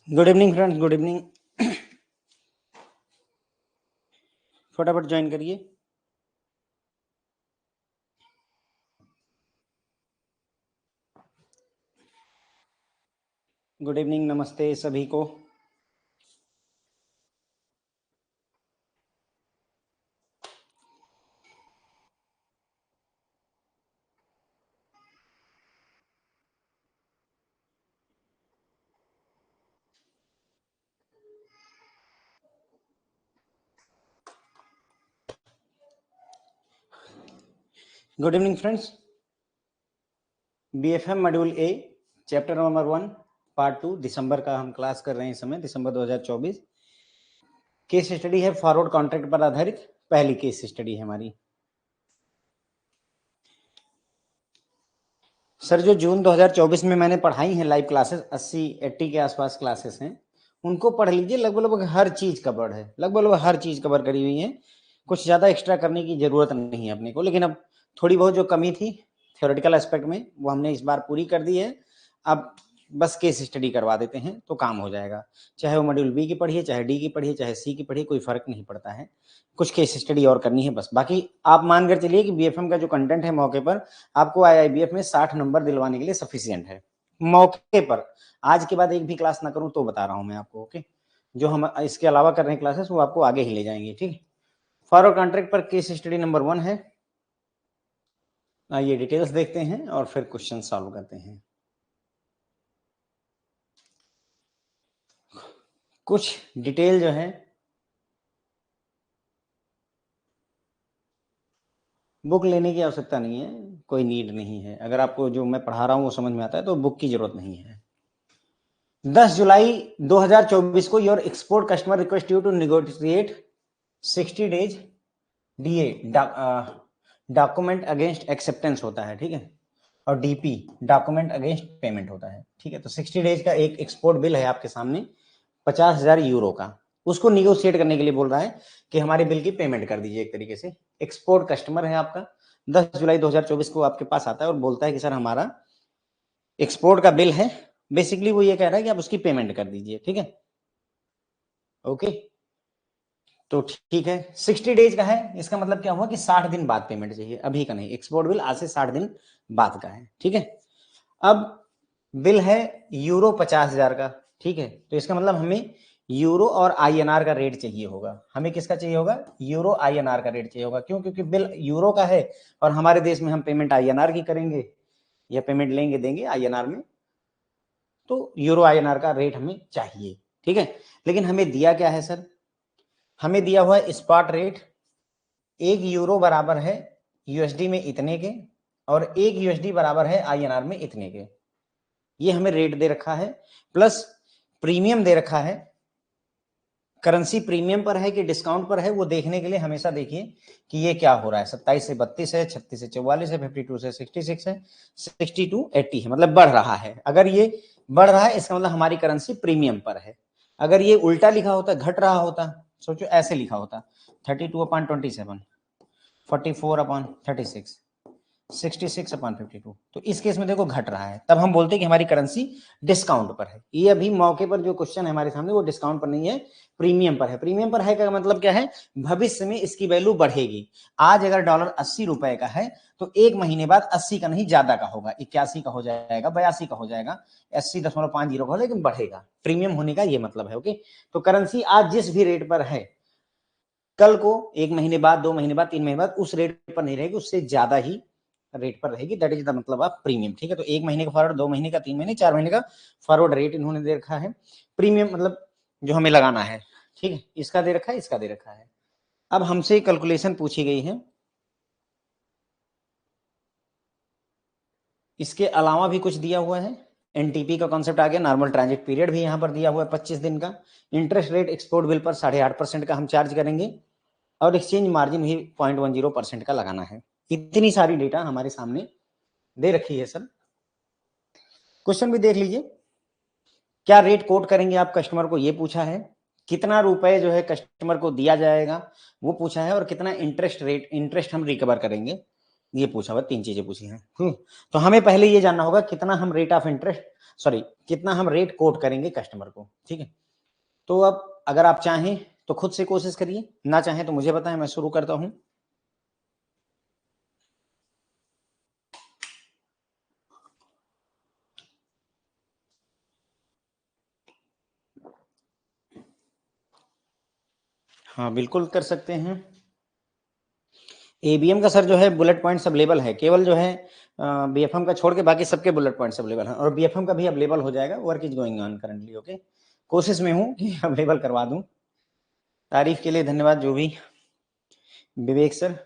Good evening friends, good evening. फटाफट join करिए। Good evening, नमस्ते सभी को। Good evening friends. BFM module A chapter number 1 part 2 दिसंबर का हम क्लास कर रहे हैं इस समय, दिसंबर 2024। केस स्टडी है फॉरवर्ड कॉन्ट्रैक्ट पर आधारित, पहली केस स्टडी है हमारी। सर, जो जून 2024 में मैंने पढ़ाई है लाइव क्लासेस, 80 के आसपास क्लासेस हैं, उनको पढ़ लीजिए। लगभग हर चीज कवर है, लगभग हर चीज कवर करी हुई है। कुछ ज्यादा एक्स्ट्रा करने की जरूरत नहीं है अपने को, लेकिन अब थोड़ी बहुत जो कमी थी थ्योरेटिकल एस्पेक्ट में वो हमने इस बार पूरी कर दी है। अब बस केस स्टडी करवा देते हैं तो काम हो जाएगा। चाहे वो मॉड्यूल बी की पढ़िए, चाहे डी की पढ़िए, चाहे सी की पढ़िए, कोई फर्क नहीं पड़ता है। कुछ केस स्टडी और करनी है बस। बाकी आप मान कर चलिए कि बीएफएम का जो कंटेंट है मौके पर आपको आईआईबीएफ में 60 नंबर दिलवाने के लिए सफिशिएंट है मौके पर। आज के बाद एक भी क्लास ना करूं तो बता रहा हूं मैं आपको, ओके। जो हम इसके अलावा कर रहे हैं क्लासेस वो आपको आगे ही ले जाएंगे, ठीक है। फॉरवर्ड कॉन्ट्रैक्ट पर केस स्टडी नंबर 1 है। आइए डिटेल्स देखते हैं और फिर क्वेश्चन सॉल्व करते हैं। कुछ डिटेल जो है बुक लेने की आवश्यकता नहीं है, कोई नीड नहीं है। अगर आपको जो मैं पढ़ा रहा हूं वो समझ में आता है तो बुक की जरूरत नहीं है। 10 जुलाई 2024 को your export customer request you to negotiate 60 days DA document against acceptance होता है, ठीक है। और डीपी डॉक्यूमेंट अगेंस्ट पेमेंट होता है, ठीक है। तो 60 डेज का एक एक्सपोर्ट बिल है आपके सामने 50,000 यूरो का। उसको निगोशिएट करने के लिए बोल रहा है कि हमारे बिल की पेमेंट कर दीजिए एक तरीके से। एक्सपोर्ट कस्टमर है आपका, 10 जुलाई 2024 को आपके पास आता है और बोलता है कि सर हमारा एक्सपोर्ट का बिल है। बेसिकली वो ये कह रहा है कि आप उसकी पेमेंट कर दीजिए, ठीक है। ओके, तो ठीक है। 60 डेज का है, इसका मतलब क्या हुआ कि 60 दिन बाद पेमेंट चाहिए, अभी का नहीं। एक्सपोर्ट बिल आज से 60 दिन बाद का है, ठीक है। अब बिल है यूरो 50,000 का, ठीक है। तो इसका मतलब हमें यूरो और आईएनआर का रेट चाहिए होगा। हमें किसका चाहिए होगा? यूरो आईएनआर का रेट चाहिए होगा। क्यों? क्योंकि बिल यूरो का है और हमारे देश में हम पेमेंट आईएनआर की करेंगे या पेमेंट लेंगे देंगे आईएनआर में, तो यूरो आईएनआर का रेट हमें चाहिए, ठीक है। लेकिन हमें दिया क्या है सर? हमें दिया हुआ है स्पॉट रेट। 1 यूरो बराबर है यूएसडी में इतने के और 1 यूएसडी बराबर है आईएनआर में इतने के। ये हमें रेट दे रखा है, प्लस प्रीमियम दे रखा है। करेंसी प्रीमियम पर है कि डिस्काउंट पर है वो देखने के लिए हमेशा देखिए कि ये क्या हो रहा है। 27 से 32 है, 36 से 44 है, 52 से 66 है, 60 to 80 है, मतलब बढ़ रहा है। अगर ये बढ़ रहा है इसका मतलब हमारी करेंसी प्रीमियम पर है। अगर ये उल्टा लिखा होता, घट रहा होता, सोचो ऐसे लिखा होता 32/27, 44/36, 66/52, तो इस केस में देखो घट रहा है, तब हम बोलते हैं कि हमारी करेंसी डिस्काउंट पर है। ये अभी मौके पर जो क्वेश्चन है हमारे सामने वो डिस्काउंट पर नहीं है, प्रीमियम पर है। प्रीमियम पर है का मतलब क्या है? भविष्य में इसकी वैल्यू बढ़ेगी। आज अगर डॉलर 80 रुपए का है तो एक महीने बाद 80 का नहीं ज्यादा का होगा, 81 का हो जाएगा, 82 का हो जाएगा, 80.50 का हो, लेकिन बढ़ेगा। प्रीमियम होने का ये मतलब है, ओके। तो करेंसी आज जिस भी रेट पर है कल को 1 महीने बाद, 2 महीने बाद, 3 महीने बाद उस रेट पर नहीं रहेगी, उससे ज्यादा ही रेट पर रहेगी। दैट इज द मतलब ऑफ प्रीमियम, ठीक है। तो 1 महीने का फॉरवर्ड, 2 महीने का, 3 महीने, 4 महीने का फॉरवर्ड रेट इन्होंने दे रखा है। प्रीमियम मतलब जो हमें लगाना है, ठीक है। इसका दे रखा है, इसका दे रखा है। अब हमसे कैलकुलेशन पूछी गई है, इसके अलावा भी कुछ दिया हुआ है। एनटीपी का कॉन्सेप्ट आ गया, नॉर्मल ट्रांजिट पीरियड भी यहाँ पर दिया हुआ है 25 दिन का। इंटरेस्ट रेट एक्सपोर्ट बिल पर 8.5% का हम चार्ज करेंगे और एक्सचेंज मार्जिन भी 0.10% का लगाना है। इतनी सारी डेटा हमारे सामने दे रखी है सर। क्वेश्चन भी देख लीजिए, क्या रेट कोट करेंगे आप कस्टमर को, ये पूछा है। कितना रुपए जो है कस्टमर को दिया जाएगा वो पूछा है, और कितना इंटरेस्ट रेट, इंटरेस्ट हम रिकवर करेंगे ये पूछा हुआ, 3 चीजें पूछी हैं। तो हमें पहले ये जानना होगा कितना हम रेट ऑफ इंटरेस्ट, सॉरी कितना हम रेट कोट करेंगे कस्टमर को, ठीक है। तो अब अगर आप चाहें तो खुद से कोशिश करिए, ना चाहें तो मुझे बताएं, मैं शुरू करता हूं। हाँ बिल्कुल कर सकते हैं। एबीएम का सर जो है बुलेट पॉइंट्स अवेलेबल है, केवल जो है बीएफएम का छोड़ के बाकी सबके बुलेट पॉइंट्स अवेलेबल हैं, और बीएफएम का भी अवेलेबल हो जाएगा, work is going on currently. Okay, कोशिश में हूं कि अवेलेबल करवा दूं। तारीफ के लिए धन्यवाद जो भी, विवेक सर।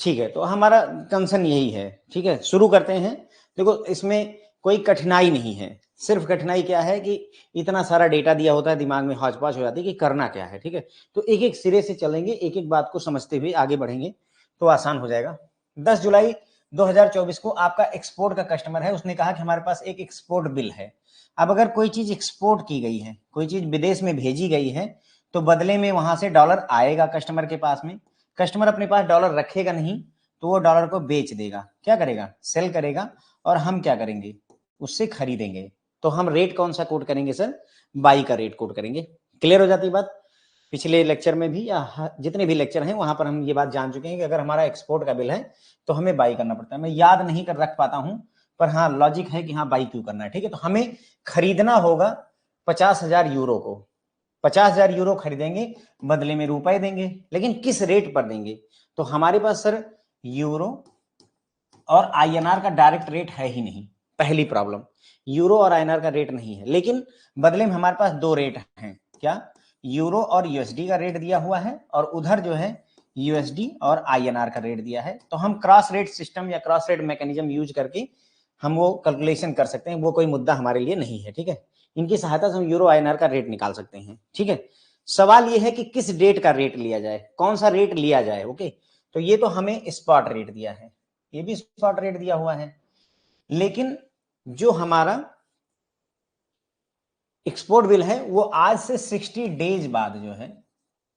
ठीक है, तो हमारा कंसर्न यही है, ठीक है। शुरू करते हैं। देखो इसमें कोई कठिनाई नहीं है, सिर्फ कठिनाई क्या है कि इतना सारा डेटा दिया होता है, दिमाग में हौच पौच हो जाती है कि करना क्या है, ठीक है। तो एक एक सिरे से चलेंगे, एक एक बात को समझते हुए आगे बढ़ेंगे तो आसान हो जाएगा। 10 जुलाई 2024 को आपका एक्सपोर्ट का कस्टमर है, उसने कहा कि हमारे पास एक एक्सपोर्ट बिल है। अब अगर कोई चीज एक्सपोर्ट की गई है, कोई चीज विदेश में भेजी गई है, तो बदले में वहां से डॉलर आएगा कस्टमर के पास में। कस्टमर अपने पास डॉलर रखेगा नहीं, तो वो डॉलर को बेच देगा, क्या करेगा, सेल करेगा, और हम क्या करेंगे, उससे खरीदेंगे। तो हम रेट कौन सा कोट करेंगे सर, बाई का रेट कोट करेंगे। क्लियर हो जाती बात। पिछले लेक्चर में भी या जितने भी लेक्चर हैं वहां पर हम ये बात जान चुके हैं कि अगर हमारा एक्सपोर्ट का बिल है तो हमें बाई करना पड़ता है। मैं याद नहीं कर रख पाता हूं, पर हाँ लॉजिक है कि हाँ बाई क्यों करना है, ठीक है। तो हमें खरीदना होगा 50,000 यूरो को, 50,000 यूरो खरीदेंगे, बदले में रुपए देंगे, लेकिन किस रेट पर देंगे। तो हमारे पास सर यूरो और आईएनआर का डायरेक्ट रेट है ही नहीं, पहली प्रॉब्लम, यूरो और आईएनआर का रेट नहीं है। लेकिन बदले में हमारे पास 2 रेट हैं, क्या, यूरो और यूएसडी का रेट दिया हुआ है, और उधर जो है यूएसडी और आईएनआर का रेट दिया है। तो हम क्रॉस रेट सिस्टम या क्रॉस रेट मैकेनिज्म यूज करके हम वो कैलकुलेशन कर सकते हैं, वो कोई मुद्दा हमारे लिए नहीं है, ठीक है। इनकी सहायता से हम यूरो आईएनआर का रेट निकाल सकते हैं, ठीक है। सवाल ये है कि किस डेट का रेट लिया जाए, कौन सा रेट लिया जाए। ओके, तो ये तो हमें स्पॉट रेट दिया है, ये भी स्पॉट रेट दिया हुआ है, लेकिन जो हमारा एक्सपोर्ट बिल है वो आज से 60 डेज बाद जो है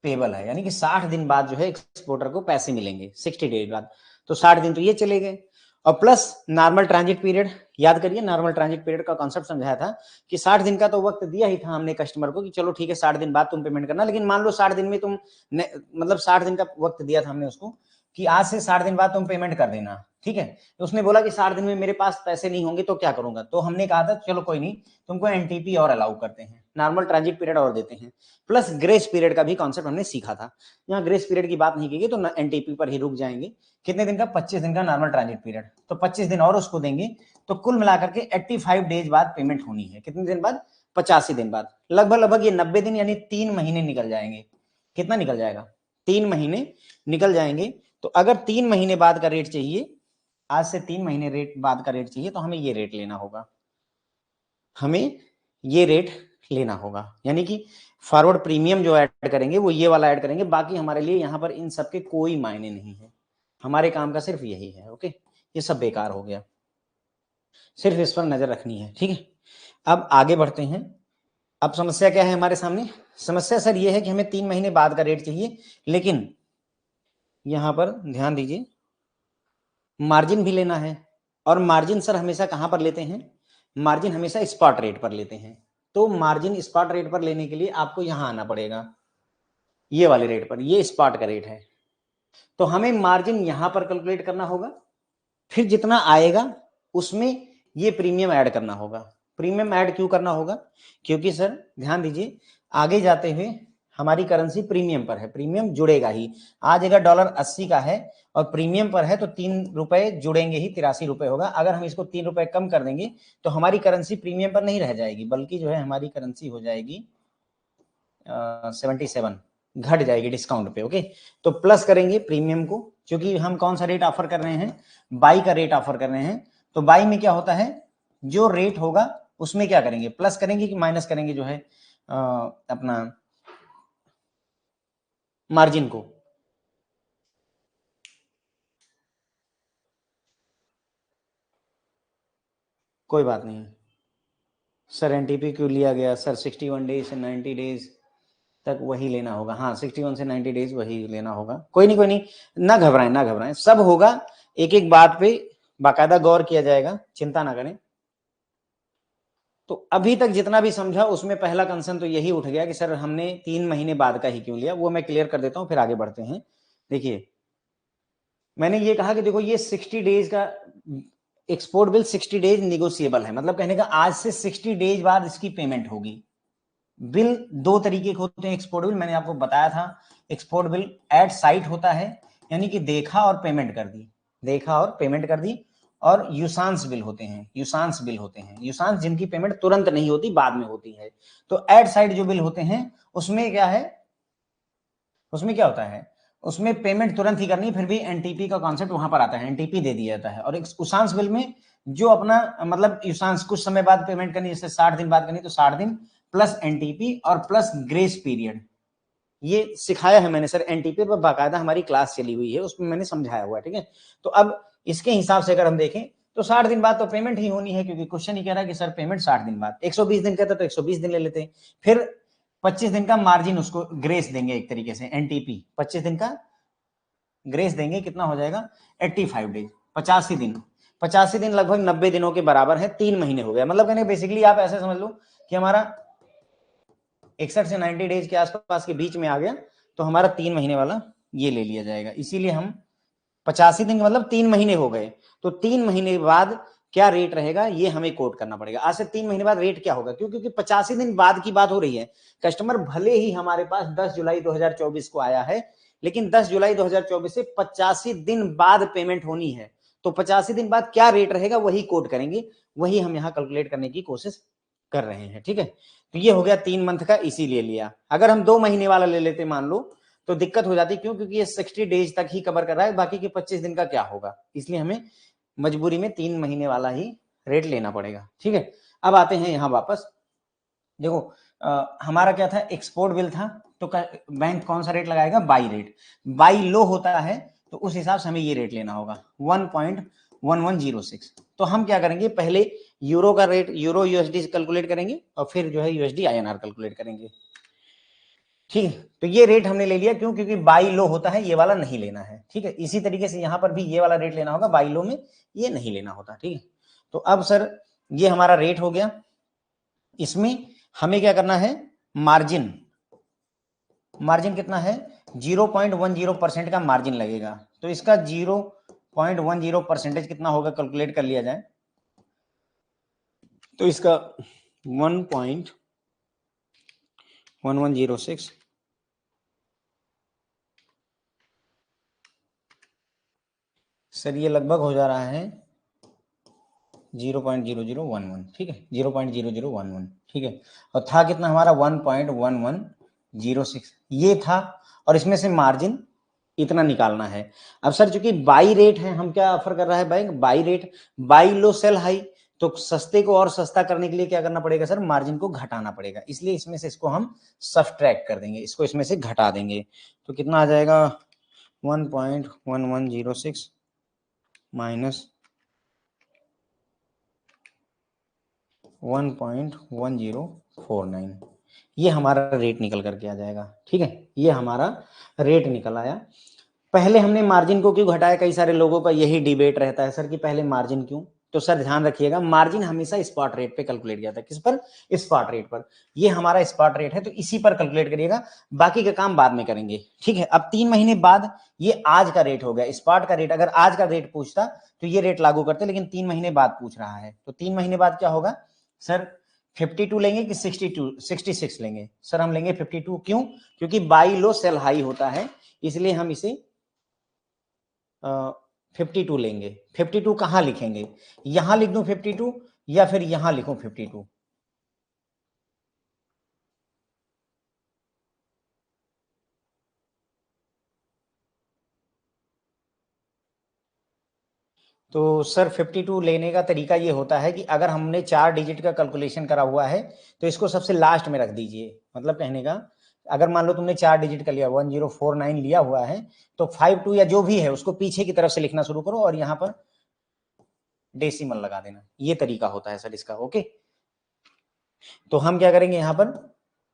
पेबल है, यानी कि 60 दिन बाद जो है एक्सपोर्टर को पैसे मिलेंगे, 60 डेज बाद। तो 60 दिन तो ये चले गए, और प्लस नॉर्मल ट्रांजिट पीरियड, याद करिए नॉर्मल ट्रांजिट पीरियड का कॉन्सेप्ट समझाया था कि 60 दिन का तो वक्त दिया ही था हमने कस्टमर को कि चलो ठीक है 60 दिन बाद तुम पेमेंट करना। लेकिन मान लो 60 दिन में तुम मतलब 60 दिन का वक्त दिया था हमने उसको कि आज से 60 दिन बाद तुम पेमेंट कर देना, ठीक है। तो उसने बोला कि 60 दिन में मेरे पास पैसे नहीं होंगे तो क्या करूंगा। तो हमने कहा था चलो कोई नहीं, तुमको एनटीपी और अलाउ करते हैं, नॉर्मल ट्रांजिट पीरियड और देते हैं, प्लस ग्रेस पीरियड का भी कॉन्सेप्ट हमने सीखा था। यहाँ ग्रेस पीरियड की बात नहीं की गई, तो एनटीपी पर ही रुक जाएंगे। कितने दिन का, 25 दिन का नॉर्मल ट्रांजिट पीरियड, तो 25 दिन और उसको देंगे, तो कुल मिलाकर के 85 डेज बाद पेमेंट होनी है। कितने दिन बाद, 85 दिन बाद। लगभग लगभग ये 90 दिन यानी 3 महीने निकल जाएंगे। कितना निकल जाएगा, 3 महीने निकल जाएंगे। तो अगर 3 महीने बाद का रेट चाहिए, आज से 3 महीने रेट बाद का रेट चाहिए, तो हमें ये रेट लेना होगा, हमें ये रेट लेना होगा। यानी कि फॉरवर्ड प्रीमियम जो ऐड करेंगे वो ये वाला ऐड करेंगे, बाकी हमारे लिए यहाँ पर इन सब के कोई मायने नहीं है, हमारे काम का सिर्फ यही है। ओके, ये सब बेकार हो गया, सिर्फ इस पर नजर रखनी है, ठीक है। अब आगे बढ़ते हैं। अब समस्या क्या है हमारे सामने, समस्या सर ये है कि हमें 3 महीने बाद का रेट चाहिए, लेकिन यहां पर ध्यान दीजिए मार्जिन भी लेना है, और मार्जिन सर हमेशा कहां पर लेते हैं, मार्जिन हमेशा स्पॉट रेट पर लेते हैं। तो मार्जिन स्पॉट रेट पर लेने के लिए आपको यहां आना पड़ेगा, ये वाले रेट पर, ये स्पॉट का रेट है। तो हमें मार्जिन यहां पर कैलकुलेट करना होगा, फिर जितना आएगा उसमें ये प्रीमियम ऐड करना होगा। प्रीमियम ऐड क्यों करना होगा, क्योंकि सर ध्यान दीजिए आगे जाते हुए हमारी करेंसी प्रीमियम पर है, प्रीमियम जुड़ेगा ही। आज अगर डॉलर 80 का है और प्रीमियम पर है तो 3 रुपए जुड़ेंगे ही, 83 रुपए होगा। अगर हम इसको 3 रुपए कम कर देंगे तो हमारी करेंसी प्रीमियम पर नहीं रह जाएगी, बल्कि जो है हमारी करेंसी हो जाएगी 77, घट जाएगी डिस्काउंट पे। ओके, तो प्लस करेंगे प्रीमियम को, क्योंकि हम कौन सा रेट ऑफर कर रहे हैं, बाई का रेट ऑफर कर रहे हैं। तो बाई में क्या होता है, जो रेट होगा उसमें क्या करेंगे, प्लस करेंगे कि माइनस करेंगे जो है अपना मार्जिन को। कोई बात नहीं सर, एनटीपी क्यों लिया गया सर, 61 डेज से 90 डेज तक वही लेना होगा। हाँ 61 से 90 डेज वही लेना होगा, कोई नहीं कोई नहीं, ना घबराएं ना घबराएं, सब होगा। एक एक बात पे बाकायदा गौर किया जाएगा, चिंता ना करें। तो अभी तक जितना भी समझा उसमें पहला कंसर्न तो यही उठ गया कि सर हमने 3 महीने बाद का ही क्यों लिया, वो मैं क्लियर कर देता हूं, फिर आगे बढ़ते हैं। देखिए मैंने ये कहा कि देखो ये 60 डेज का एक्सपोर्ट बिल 60 डेज निगोशिएबल है, मतलब कहने का आज से 60 डेज बाद इसकी पेमेंट होगी। बिल दो तरीके के होते हैं एक्सपोर्ट बिल, मैंने आपको बताया था। एक्सपोर्ट बिल एट साइट होता है, यानी कि देखा और पेमेंट कर दी, देखा और पेमेंट कर दी। और यूसांस बिल होते हैं, यूसांस बिल होते हैं, यूसांस जिनकी पेमेंट तुरंत नहीं होती, बाद में होती है। तो एट साइट जो बिल होते हैं उसमें क्या है, उसमें क्या होता है, उसमें पेमेंट तुरंत ही करनी, फिर भी एनटीपी का कॉन्सेप्ट वहां पर आता है, एनटीपी दे दिया जाता है। और उसांस बिल में जो अपना मतलब यूसांस कुछ समय बाद पेमेंट करनी, जैसे 60 दिन बाद करनी तो 60 दिन प्लस एनटीपी और प्लस ग्रेस पीरियड, ये सिखाया है मैंने सर। एनटीपी पर बाकायदा हमारी क्लास चली हुई है, उसमें मैंने समझाया हुआ है, ठीक है। तो अब इसके हिसाब से अगर हम देखें तो 60 दिन बाद तो पेमेंट ही होनी है, क्योंकि क्वेश्चन ही कह रहा है कि सर पेमेंट 60 दिन बाद। 120 दिन कहता तो 120 दिन ले लेते हैं, फिर 25 दिन का मार्जिन उसको ग्रेस देंगे एक तरीके से, एनटीपी 25 दिन का ग्रेस देंगे, कितना हो जाएगा 85 डेज, 85 दिन। 85 दिन लगभग 90 दिनों के बराबर है, 3 महीने हो गया। मतलब कहने बेसिकली आप ऐसे समझ लो कि हमारा 61 से 90 डेज के आसपास के बीच में आ गया, तो हमारा 3 महीने वाला ये ले लिया जाएगा। इसीलिए हम 85 दिन मतलब 3 महीने हो गए, तो 3 महीने बाद क्या रेट रहेगा ये हमें कोट करना पड़ेगा। आज से 3 महीने बाद रेट क्या होगा, क्योंकि 85 दिन बाद की बात हो रही है। कस्टमर भले ही हमारे पास 10 जुलाई 2024 को आया है, लेकिन 10 जुलाई 2024 से 85 दिन बाद पेमेंट होनी है, तो 85 दिन बाद क्या रेट रहेगा वही कोट करेंगे, वही हम यहाँ कैलकुलेट करने की कोशिश कर रहे हैं, ठीक है। तो ये हो गया 3 मंथ का, इसीलिए लिया। अगर हम 2 महीने वाला ले लेते मान लो तो दिक्कत हो जाती, क्यों, क्योंकि ये 60 डेज तक ही कवर कर रहा है, बाकी के 25 दिन का क्या होगा, इसलिए हमें मजबूरी में 3 महीने वाला ही रेट लेना पड़ेगा, ठीक है। अब आते हैं यहाँ वापस, देखो हमारा क्या था, एक्सपोर्ट बिल था, तो बैंक कौन सा रेट लगाएगा, बाई रेट। बाई लो होता है तो उस हिसाब से हमें ये रेट लेना होगा 1.1106। तो हम क्या करेंगे, पहले यूरो का रेट, यूरो यूएसडी कैलकुलेट करेंगे और फिर जो है यूएसडी आईएनआर कैलकुलेट करेंगे, ठीक है। तो ये रेट हमने ले लिया, क्यों, क्योंकि बाई लो होता है, ये वाला नहीं लेना है, ठीक है। इसी तरीके से यहां पर भी ये वाला रेट लेना होगा, बाई लो में ये नहीं लेना होता, ठीक है। तो अब सर ये हमारा रेट हो गया, इसमें हमें क्या करना है, मार्जिन, मार्जिन कितना है 0.10% का मार्जिन लगेगा, तो इसका 0.10% कितना होगा कैलकुलेट कर लिया जाए, तो इसका 1.1106 सर ये लगभग हो जा रहा है 0.0011, ठीक है, 0.0011, ठीक है। और था कितना हमारा 1.1106 ये था, और इसमें से मार्जिन इतना निकालना है। अब सर चूंकि बाई रेट है, हम क्या ऑफर कर रहा है bank, buy rate, buy low sell high, तो सस्ते को और सस्ता करने के लिए क्या करना पड़ेगा सर, मार्जिन को घटाना पड़ेगा, इसलिए इसमें से इसको हम सब्ट्रैक्ट कर देंगे, इसको इसमें से घटा देंगे, तो कितना आ जाएगा 1.1106 माइनस 1.1049, ये हमारा रेट निकल करके आ जाएगा, ठीक है। ये हमारा रेट निकल आया। पहले हमने मार्जिन को क्यों घटाया, कई सारे लोगों का यही डिबेट रहता है सर कि पहले मार्जिन क्यों, तो सर ध्यान रखिएगा, मार्जिन हमेशा स्पॉट रेट पे कैलकुलेट किया जाता है, किस पर, स्पॉट रेट पर। ये हमारा स्पॉट रेट है, तो इसी पर कैलकुलेट करिएगा, बाकी का काम बाद में करेंगे, ठीक है। अब 3 महीने बाद ये आज का रेट हो गया, स्पॉट का रेट। अगर आज का रेट पूछता तो ये रेट लागू करते, लेकिन 3 महीने बाद पूछ रहा है, तो 3 महीने बाद क्या होगा सर, 52 लेंगे कि 66 लेंगे, सर हम लेंगे 52, क्यों, क्योंकि बाई लो सेल हाई होता है, इसलिए हम इसे 52 लेंगे। 52 कहां लिखेंगे, यहां लिख दूं 52 या फिर यहां लिखूं 52, तो सर 52 लेने का तरीका ये होता है कि अगर हमने 4 डिजिट का कैलकुलेशन करा हुआ है तो इसको सबसे लास्ट में रख दीजिए, मतलब कहने का अगर मान लो तुमने 4 डिजिट का लिया 1049 लिया हुआ है, तो 52 या जो भी है उसको पीछे की तरफ से लिखना शुरू करो और यहां पर डेसिमल लगा देना, ये तरीका होता है सर इसका, ओके। तो हम क्या करेंगे यहाँ पर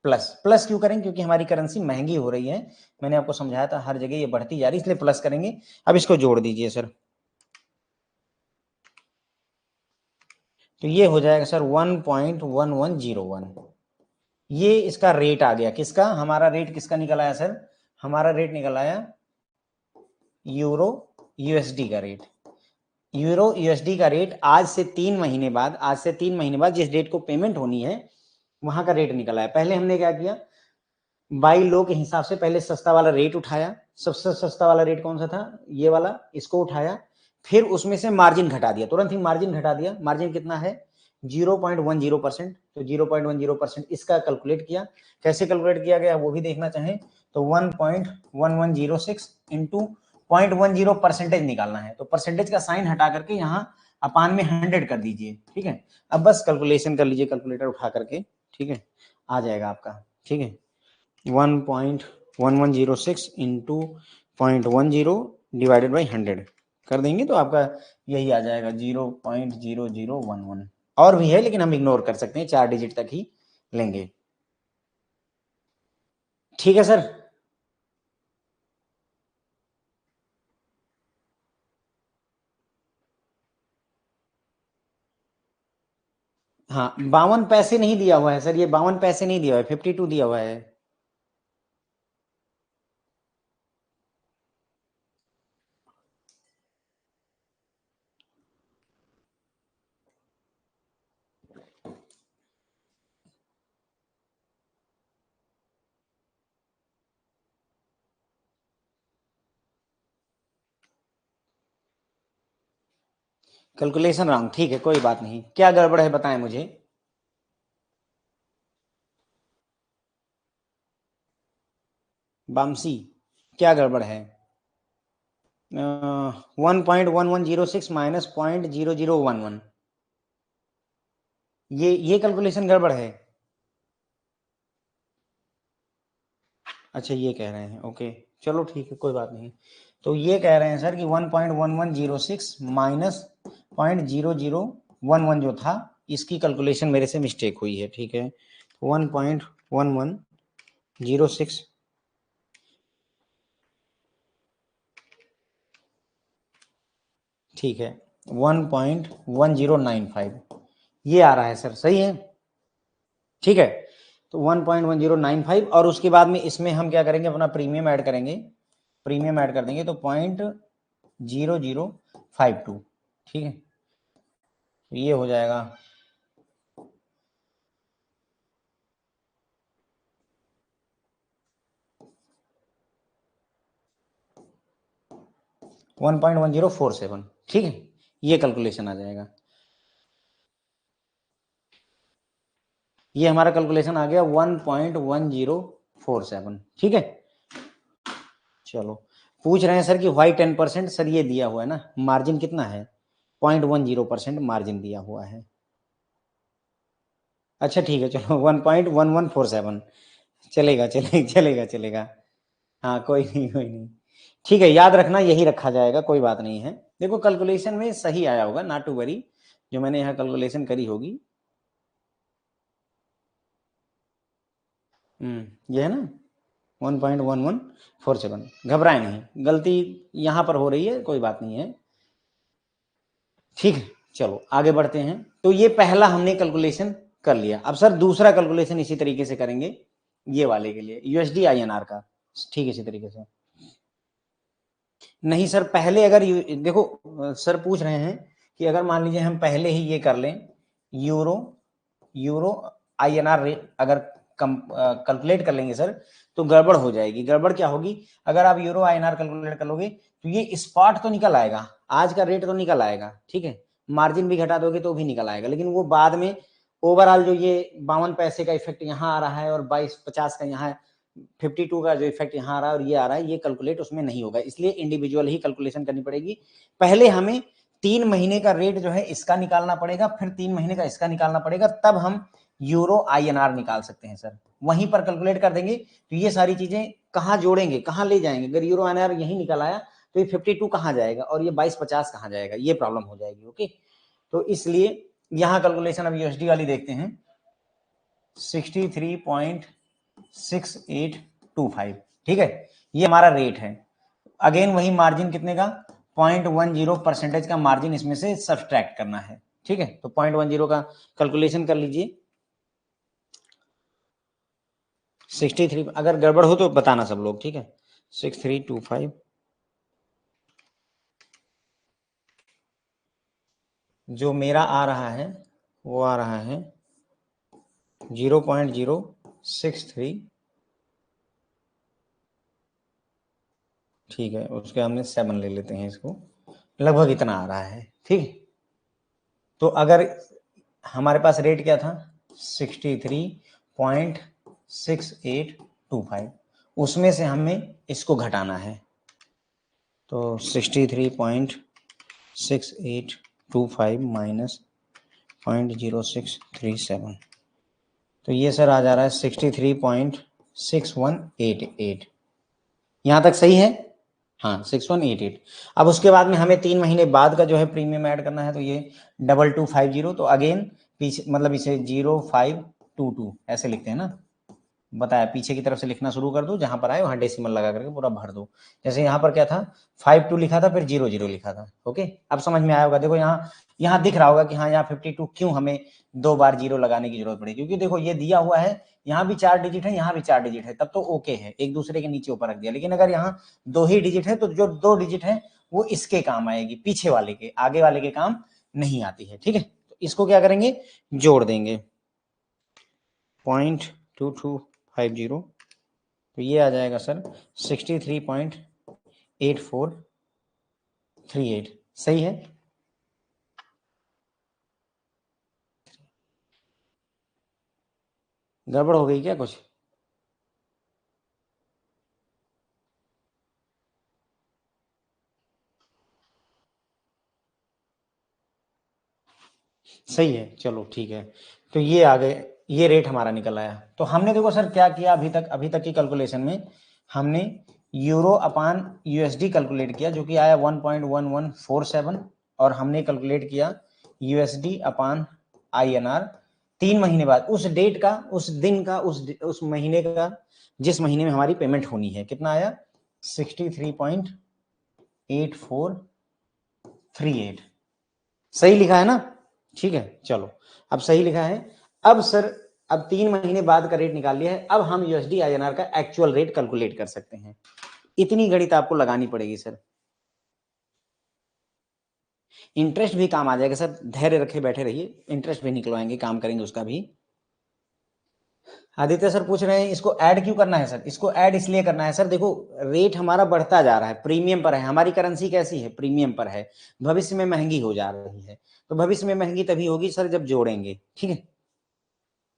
प्लस, प्लस क्यों करेंगे, क्योंकि हमारी करेंसी महंगी हो रही है, मैंने आपको समझाया था हर जगह ये बढ़ती जा रही है, इसलिए प्लस करेंगे। अब इसको जोड़ दीजिए सर, तो ये हो जाएगा सर 1.1101। ये इसका रेट आ गया, किसका, हमारा रेट किसका निकल आया सर, हमारा रेट निकल आया यूरो यूएसडी का रेट। यूरो यूएसडी का रेट आज से 3 महीने बाद, आज से 3 महीने बाद जिस डेट को पेमेंट होनी है वहां का रेट निकल आया। पहले हमने क्या किया, बाई लो के हिसाब से पहले सस्ता वाला रेट उठाया, सबसे सस्ता वाला रेट कौन सा था, ये वाला, इसको उठाया, फिर उसमें से मार्जिन घटा दिया, तुरंत ही मार्जिन घटा दिया। मार्जिन कितना है 0.10%, तो 0.10% इसका कैलकुलेट किया। कैसे कैलकुलेट किया गया वो भी देखना चाहें तो 1.1106 इंटू 0.10 परसेंटेज निकालना है, तो परसेंटेज का साइन हटा करके यहाँ अपान में 100 कर दीजिए, ठीक है। अब बस कैलकुलेशन कर लीजिए कैलकुलेटर उठा करके, ठीक है, आ जाएगा आपका, ठीक है। 1.1106 इंटू 0.10 डिवाइडेड बाई 100 कर देंगे तो आपका यही आ जाएगा 0.0011। और भी है लेकिन हम इग्नोर कर सकते हैं, 4 डिजिट तक ही लेंगे, ठीक है सर। हाँ 52 पैसे नहीं दिया हुआ है सर, ये 52 पैसे नहीं दिया हुआ है, 52 दिया हुआ है। कैलकुलेशन रॉन्ग, ठीक है कोई बात नहीं, क्या गड़बड़ है बताएं मुझे। बामसी क्या गड़बड़ है, 1.1106 माइनस 0.0011, ये कैलकुलेशन गड़बड़ है। अच्छा ये कह रहे हैं, ओके चलो ठीक है कोई बात नहीं। तो ये कह रहे हैं सर कि 1.1106 माइनस 0.0011 जो था इसकी कैलकुलेशन मेरे से मिस्टेक हुई है, ठीक है। 1.1106 ठीक है 1.1095 ये आ रहा है सर, सही है, ठीक है। तो 1.1095 और उसके बाद में इसमें हम क्या करेंगे, अपना प्रीमियम ऐड करेंगे, प्रीमियम ऐड कर देंगे तो 0.0052, ठीक है। तो ये हो जाएगा 1.1047, ठीक है, ये कैलकुलेशन आ जाएगा। ये हमारा कैलकुलेशन आ गया 1.1047, ठीक है। चलो पूछ रहे हैं सर कि वाई 10%, सर ये दिया हुआ है ना, मार्जिन कितना है 0.10% मार्जिन दिया हुआ है। अच्छा ठीक है चलो 1.1147 चलेगा चलेगा चलेगा चलेगा, हाँ कोई नहीं कोई नहीं, ठीक है, याद रखना यही रखा जाएगा, कोई बात नहीं है। देखो कैलकुलेशन में सही आया होगा, नॉट टू वरी, जो मैंने यहाँ कैलकुलेशन करी होगी। ये है ना 1.1147, घबराए नहीं, गलती यहाँ पर हो रही है, कोई बात नहीं है, ठीक है। चलो आगे बढ़ते हैं, तो ये पहला हमने कैलकुलेशन कर लिया। अब सर दूसरा कैलकुलेशन इसी तरीके से करेंगे, ये वाले के लिए यूएसडी आईएनआर का, ठीक है, इसी तरीके से। नहीं सर पहले अगर देखो सर पूछ रहे हैं कि अगर मान लीजिए हम पहले ही ये कर लें, यूरो यूरो आईएनआर रेट अगर कैलकुलेट कर लेंगे सर तो गड़बड़ हो जाएगी। गड़बड़ क्या होगी, अगर आप यूरो आईएनआर कैलकुलेट कर लोगे तो ये स्पॉट तो निकल आएगा, आज का रेट तो निकल आएगा, ठीक है, मार्जिन भी घटा दोगे तो भी निकल आएगा, लेकिन वो बाद में ओवरऑल जो ये 52 पैसे का इफेक्ट यहाँ आ रहा है और 22.50 का यहाँ 52 का जो इफेक्ट यहाँ आ रहा है और ये आ रहा है, ये कैलकुलेट उसमें नहीं होगा, इसलिए इंडिविजुअल ही कैलकुलेशन करनी पड़ेगी। पहले हमें 3 महीने का रेट जो है इसका निकालना पड़ेगा, फिर 3 महीने का इसका निकालना पड़ेगा, तब हम यूरो आईएनआर निकाल सकते हैं सर। वहीं पर कैलकुलेट कर देंगे तो ये सारी चीजें कहाँ जोड़ेंगे, कहाँ ले जाएंगे, अगर यूरो आईएनआर यहीं निकल आया तो ये 52 कहाँ जाएगा और ये 22.50 कहाँ जाएगा, ये प्रॉब्लम हो जाएगी, ओके। तो इसलिए यहाँ कैलकुलेशन अब यूएसडी वाली देखते हैं, 63.6825, ठीक है, ये हमारा रेट है। अगेन वही मार्जिन कितने का 0.10 परसेंटेज का मार्जिन इसमें से सब्सट्रैक्ट करना है, ठीक है। तो 0.10 का कैलकुलेशन कर लीजिए। 63, अगर गड़बड़ हो तो बताना सब लोग, ठीक है। 6325 जो मेरा आ रहा है वो आ रहा है 0.063, ठीक है। उसके हमने 7 ले लेते हैं, इसको लगभग इतना आ रहा है, ठीक है। तो अगर हमारे पास रेट क्या था 63.6825, उसमें से हमें इसको घटाना है। तो 63.6825 माइनस 0.0637, तो ये सर आ जा रहा है 63.6188। यहाँ तक सही है? हाँ 6188। अब उसके बाद में हमें 3 महीने बाद का जो है प्रीमियम ऐड करना है, तो ये 2250। तो अगेन पीछे मतलब इसे 0522 ऐसे लिखते हैं ना, बताया पीछे की तरफ से लिखना शुरू कर दो, जहां पर आए वहां डेसिमल लगा करके पूरा भर दो। जैसे यहाँ पर क्या था 52 लिखा था, फिर 00 लिखा था। ओके, अब समझ में आया होगा। देखो यहाँ दिख रहा होगा कि हाँ यहाँ 52 क्यों हमें 2 बार 0 लगाने की जरूरत पड़ी, क्योंकि देखो ये दिया हुआ है, यहाँ भी 4 डिजिट है, यहाँ भी 4 डिजिट है, तब तो ओके है, एक दूसरे के नीचे ऊपर रख दिया। लेकिन अगर यहाँ 2 ही डिजिट है, तो जो 2 डिजिट है वो इसके काम आएगी, पीछे वाले के, आगे वाले के काम नहीं आती है, ठीक है। तो इसको क्या करेंगे, जोड़ देंगे 0.2250, तो ये आ जाएगा सर 63.8438। सही है? गड़बड़ हो गई क्या कुछ? सही है, चलो ठीक है। तो ये आ गए, ये रेट हमारा निकल आया। तो हमने देखो सर क्या किया, अभी तक की कैलकुलेशन में हमने यूरो अपान यूएसडी कैलकुलेट किया, जो कि आया 1.1147, और हमने कैलकुलेट किया यूएसडी अपान आईएनआर 3 महीने बाद, उस डेट का, उस दिन का, उस महीने का, जिस महीने में हमारी पेमेंट होनी है। कितना आया 63.8438। सही लिखा है ना? ठीक है, चलो अब सही लिखा है। अब सर अब 3 महीने बाद का रेट निकाल लिया है, अब हम यूएसडी आईएनआर का एक्चुअल रेट कैलकुलेट कर सकते हैं। इतनी गणित आपको लगानी पड़ेगी सर, इंटरेस्ट भी काम आ जाएगा सर, धैर्य रखे बैठे रहिए, इंटरेस्ट भी निकलवाएंगे, काम करेंगे उसका भी। आदित्य सर पूछ रहे हैं इसको ऐड क्यों करना है सर? इसको ऐड इसलिए करना है सर, देखो रेट हमारा बढ़ता जा रहा है, प्रीमियम पर है, हमारी करेंसी कैसी है, प्रीमियम पर है, भविष्य में महंगी हो जा रही है। तो भविष्य में महंगी तभी होगी सर जब जोड़ेंगे, ठीक है।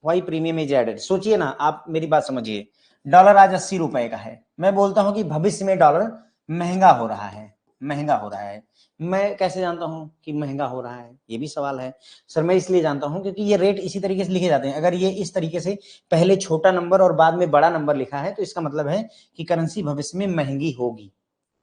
Why premium is added. सोचिए ना, आप मेरी बात समझिए, डॉलर आज 80 रुपए का है, मैं बोलता हूं कि भविष्य में डॉलर महंगा हो रहा है, महंगा हो रहा है। मैं कैसे जानता हूं कि महंगा हो रहा है? ये भी सवाल है सर। मैं इसलिए जानता हूं क्योंकि ये रेट इसी तरीके से लिखे जाते हैं। अगर ये इस तरीके से पहले छोटा नंबर और बाद में बड़ा नंबर लिखा है, तो इसका मतलब है कि करेंसी भविष्य में महंगी होगी,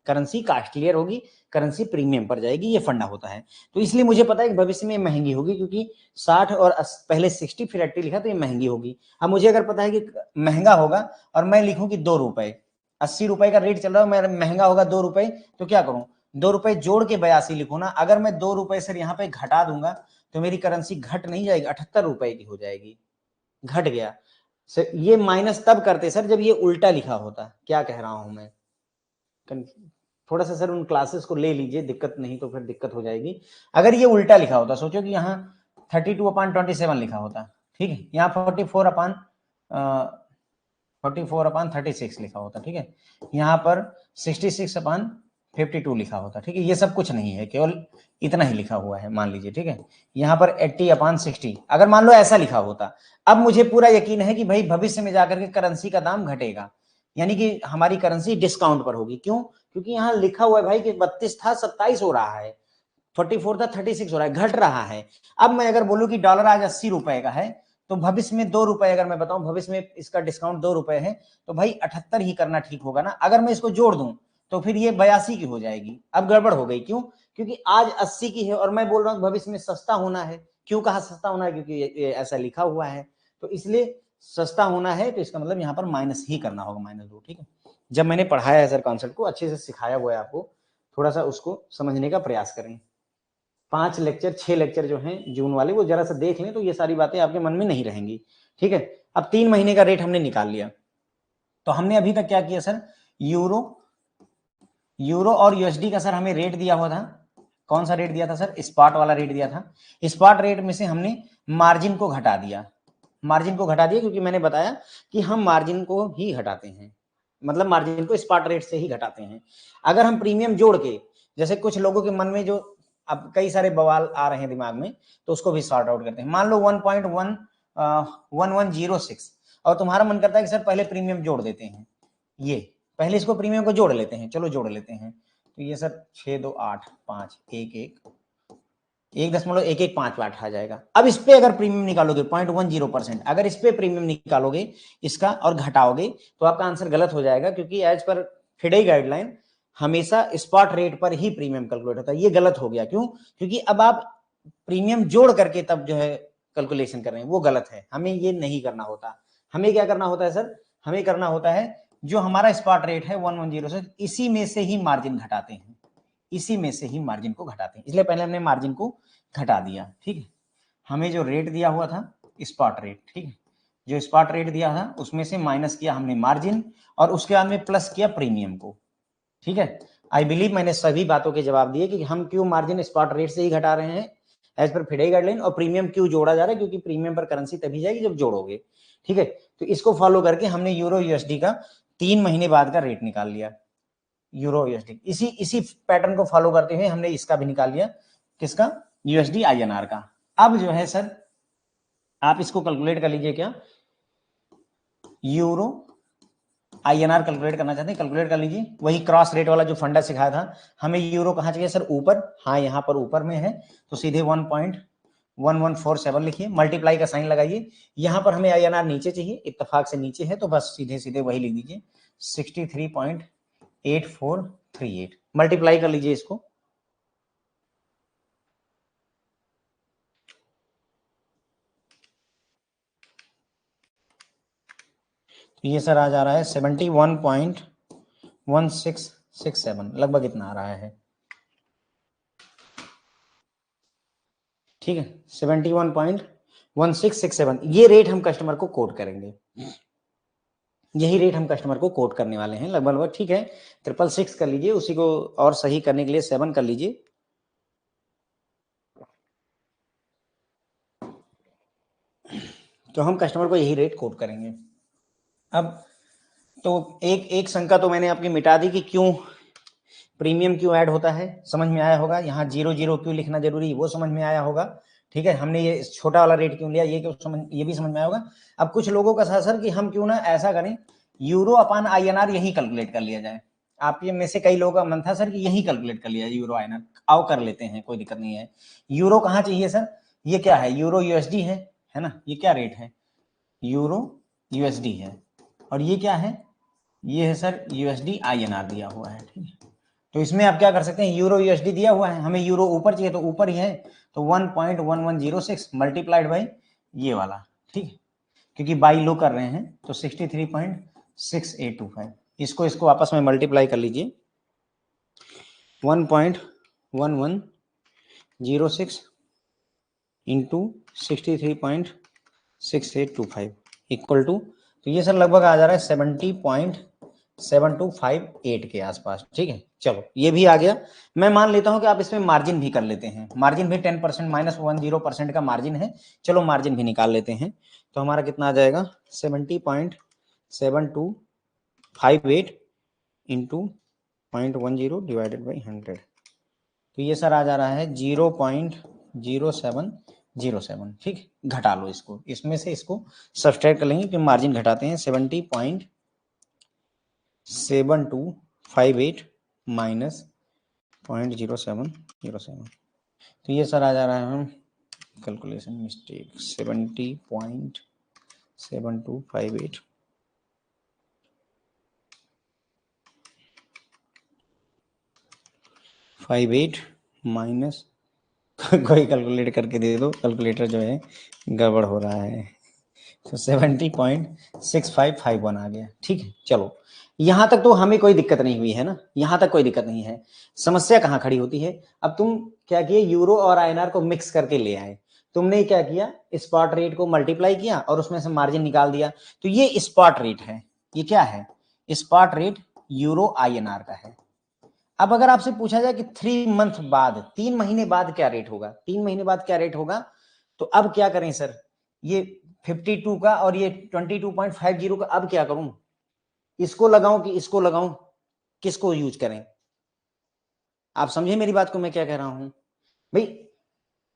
करेंसी कास्टलियर होगी, करेंसी प्रीमियम पर जाएगी, ये फंडा होता है। तो इसलिए मुझे पता है कि भविष्य में महंगी होगी, क्योंकि 60 और पहले 60 फिर 80 लिखा, तो ये महंगी होगी। अब मुझे अगर पता है कि महंगा होगा और मैं लिखूं कि 2 रुपए, 80 रुपए का रेट चल रहा है, मैं महंगा होगा 2 रुपए, तो क्या करूं, 2 रुपए जोड़ के 82 लिखू ना। अगर मैं 2 रुपए सर यहाँ पे घटा दूंगा, तो मेरी करेंसी घट नहीं जाएगी, 78 रुपए की हो जाएगी। घट गया सर, ये माइनस तब करते सर जब ये उल्टा लिखा होता। क्या कह रहा हूं मैं? थोड़ा सा सर उन क्लासेस को ले लीजिए, दिक्कत नहीं तो फिर दिक्कत हो जाएगी। अगर ये उल्टा लिखा होता, सोचो कि यहाँ 32/27 लिखा होता, ठीक है, यहाँ 44/36 लिखा होता, ठीक है, यहाँ पर 66/52 लिखा होता, ठीक है। ये सब कुछ नहीं है, केवल इतना ही लिखा हुआ है, मान लीजिए, ठीक है। यहाँ पर 80/60 अगर मान लो ऐसा लिखा होता। अब मुझे पूरा यकीन है कि भाई भविष्य में जाकर के करेंसी का दाम घटेगा, यानी कि हमारी करेंसी डिस्काउंट पर होगी। क्यों? क्योंकि यहाँ लिखा हुआ है भाई कि 32 था 27 हो रहा है, 44 था 36 हो रहा है, घट रहा है। अब मैं अगर बोलूं कि डॉलर आज 80 रुपए का है, तो भविष्य में 2 रुपए, अगर मैं बताऊं भविष्य में इसका डिस्काउंट 2 रुपए है, तो भाई 78 ही करना ठीक होगा ना। अगर मैं इसको जोड़ दूं तो फिर ये 82 की हो जाएगी। अब गड़बड़ हो गई, क्यों? क्योंकि आज 80 की है और मैं बोल रहा हूं भविष्य में सस्ता होना है। क्यों कहा सस्ता होना है? क्योंकि ये ऐसा लिखा हुआ है, तो इसलिए सस्ता होना है, तो इसका मतलब यहाँ पर माइनस ही करना होगा, -2, ठीक है। जब मैंने पढ़ाया है सर कॉन्सेप्ट को अच्छे से सिखाया हुआ है आपको, थोड़ा सा उसको समझने का प्रयास करें। 5 लेक्चर 6 लेक्चर जो हैं जून वाले वो जरा सा देख लें तो ये सारी बातें आपके मन में नहीं रहेंगी। ठीक है, अब 3 महीने का रेट हमने निकाल लिया। तो हमने अभी तक क्या किया सर, यूरो और यूएसडी का सर हमें रेट दिया हुआ था। कौन सा रेट दिया था सर, स्पॉट वाला रेट दिया था। स्पॉट रेट में से हमने मार्जिन को घटा दिया, क्योंकि मैंने बताया कि हम मार्जिन को ही घटाते हैं, मतलब मार्जिन को स्पॉट रेट से ही घटाते हैं। अगर हम प्रीमियम जोड़ के, जैसे कुछ लोगों के मन में जो अब कई सारे बवाल आ रहे हैं दिमाग में, तो उसको भी सॉर्ट आउट करते हैं। मान लो 1.1106 और तुम्हारा मन करता है कि सर पहले प्रीमियम जोड़ देते हैं, ये पहले इसको प्रीमियम को जोड़ लेते हैं, चलो जोड़ लेते हैं। तो ये सर 6 2 8 5 1 1.1158 आ जाएगा। अब इस पे अगर प्रीमियम निकालोगे 0.10%, अगर इस पे प्रीमियम निकालोगे इसका और घटाओगे तो आपका आंसर गलत हो जाएगा, क्योंकि एज पर फिडे गाइडलाइन हमेशा स्पॉट रेट पर ही प्रीमियम कैलकुलेट होता है। ये गलत हो गया, क्यों? क्योंकि अब आप प्रीमियम जोड़ करके तब जो है कैलकुलेशन कर रहे हैं, वो गलत है। हमें ये नहीं करना होता। हमें क्या करना होता है सर, हमें करना होता है जो हमारा स्पॉट रेट है 1106 से, इसी में से ही मार्जिन घटाते हैं, इसी में से ही मार्जिन को घटाते हैं। इसलिए पहले हमने मार्जिन को घटा दिया। ठीक है, हमें जो रेट दिया हुआ था स्पॉट रेट, ठीक है, जो स्पॉट रेट दिया था उसमें से माइनस किया हमने मार्जिन, और उसके बाद में प्लस किया प्रीमियम को। ठीक है, आई बिलीव मैंने सभी बातों के जवाब दिए कि हम क्यों मार्जिन स्पॉट रेट से ही घटा रहे हैं एज पर फिडे गाइडलाइन, और प्रीमियम क्यों जोड़ा जा रहा है, क्योंकि प्रीमियम पर करेंसी तभी जाएगी जब जोड़ोगे। ठीक है, तो इसको फॉलो करके हमने यूरो यूएसडी का 3 महीने बाद का रेट निकाल लिया, यूरो यूएसडी। इसी पैटर्न को फॉलो करते हुए हमने इसका भी निकाल लिया, किसका, यूएसडी आईएनआर का। अब जो है सर आप इसको कैलकुलेट कर लीजिए, क्या यूरो आईएनआर कैलकुलेट करना चाहते हैं, कैलकुलेट कर लीजिए। वही क्रॉस रेट वाला जो फंडा सिखाया था। हमें यूरो कहाँ चाहिए सर, ऊपर, हाँ यहाँ पर ऊपर में है, तो सीधे 1.1147 लिखिए, मल्टीप्लाई का साइन लगाइए। यहाँ पर हमें आईएनआर नीचे चाहिए, इत्तेफाक से नीचे है, तो बस सीधे सीधे वही लिख दीजिए 63.8438, मल्टीप्लाई कर लीजिए इसको। तो ये सर आ जा रहा है 71.1667, लगभग इतना आ रहा है। ठीक है, 71.1667, ये रेट हम कस्टमर को कोट करेंगे, यही रेट हम कस्टमर को कोट करने वाले हैं लगभग। ठीक है, 666 कर लीजिए, उसी को और सही करने के लिए 7 कर लीजिए। तो हम कस्टमर को यही रेट कोट करेंगे। अब तो एक शंका तो मैंने आपकी मिटा दी कि क्यों प्रीमियम क्यों ऐड होता है, समझ में आया होगा। यहाँ 00 क्यों लिखना जरूरी, वो समझ में आया होगा। ठीक है, हमने ये छोटा वाला रेट क्यों लिया, ये भी समझ में आया होगा। अब कुछ लोगों का था सर कि हम क्यों ना ऐसा करें, यूरो अपान आईएनआर यही कैलकुलेट कर लिया जाए। आप ये में से कई लोगों का मन था सर कि यही कैलकुलेट कर लिया जाए यूरो आईएनआर। आओ कर लेते हैं, कोई दिक्कत नहीं है। यूरो कहाँ चाहिए सर, ये क्या है, यूरो यूएसडी है ना। ये क्या रेट है, यूरो यूएसडी है, और ये क्या है, ये है सर यूएसडी आईएनआर दिया हुआ है। ठीक है, तो इसमें आप क्या कर सकते हैं, यूरो यूएसडी दिया हुआ है, हमें यूरो ऊपर चाहिए तो ऊपर ही है, तो 1.1106 मल्टीप्लाइड बाई ये वाला। ठीक है, क्योंकि बाई लो कर रहे हैं तो 63.6825, इसको आपस में मल्टीप्लाई कर लीजिए। 1.1106 इंटू 63.6825 इक्वल टू, तो ये सर लगभग आ जा रहा है 70.7258 के आसपास। ठीक है, चलो ये भी आ गया। मैं मान लेता हूं कि आप इसमें मार्जिन भी कर लेते हैं, मार्जिन भी 10% -10% का मार्जिन है। चलो मार्जिन भी निकाल लेते हैं, तो हमारा कितना आ जाएगा 70.7258 इंटू 0.10 डिवाइडेड बाई 100, तो ये सर आ जा रहा है 0.0707। ठीक, घटा लो इसको, इसमें से इसको सब्सट्रैक्ट कर लेंगे कि मार्जिन घटाते हैं। 70.7258 माइनस 0.0707, तो ये सर आ जा रहा है, हम कैलकुलेशन मिस्टेक, 70.7258 माइनस कोई कैलकुलेट करके दे दो, कैलकुलेटर जो है गड़बड़ हो रहा है। तो 70.6551 आ गया। ठीक है, चलो यहां तक तो हमें कोई दिक्कत नहीं हुई है ना, यहां तक कोई दिक्कत नहीं है। समस्या कहां खड़ी होती है, अब तुम क्या किए, यूरो और आईएनआर को मिक्स करके ले आए। तुमने क्या किया, स्पॉट रेट को मल्टीप्लाई किया और उसमें से मार्जिन निकाल दिया। तो ये स्पॉट रेट है, ये क्या है, स्पॉट रेट यूरो आईएनआर का है। अब अगर आपसे पूछा जाए कि 3 मंथ बाद, 3 महीने बाद क्या रेट होगा, 3 महीने बाद क्या रेट होगा, तो अब क्या करें सर, ये 52 का और ये 22.50 का अब क्या करूं, इसको लगाऊं कि इसको लगाऊं, किसको यूज करें? आप समझे मेरी बात को, मैं क्या कह रहा हूं भाई।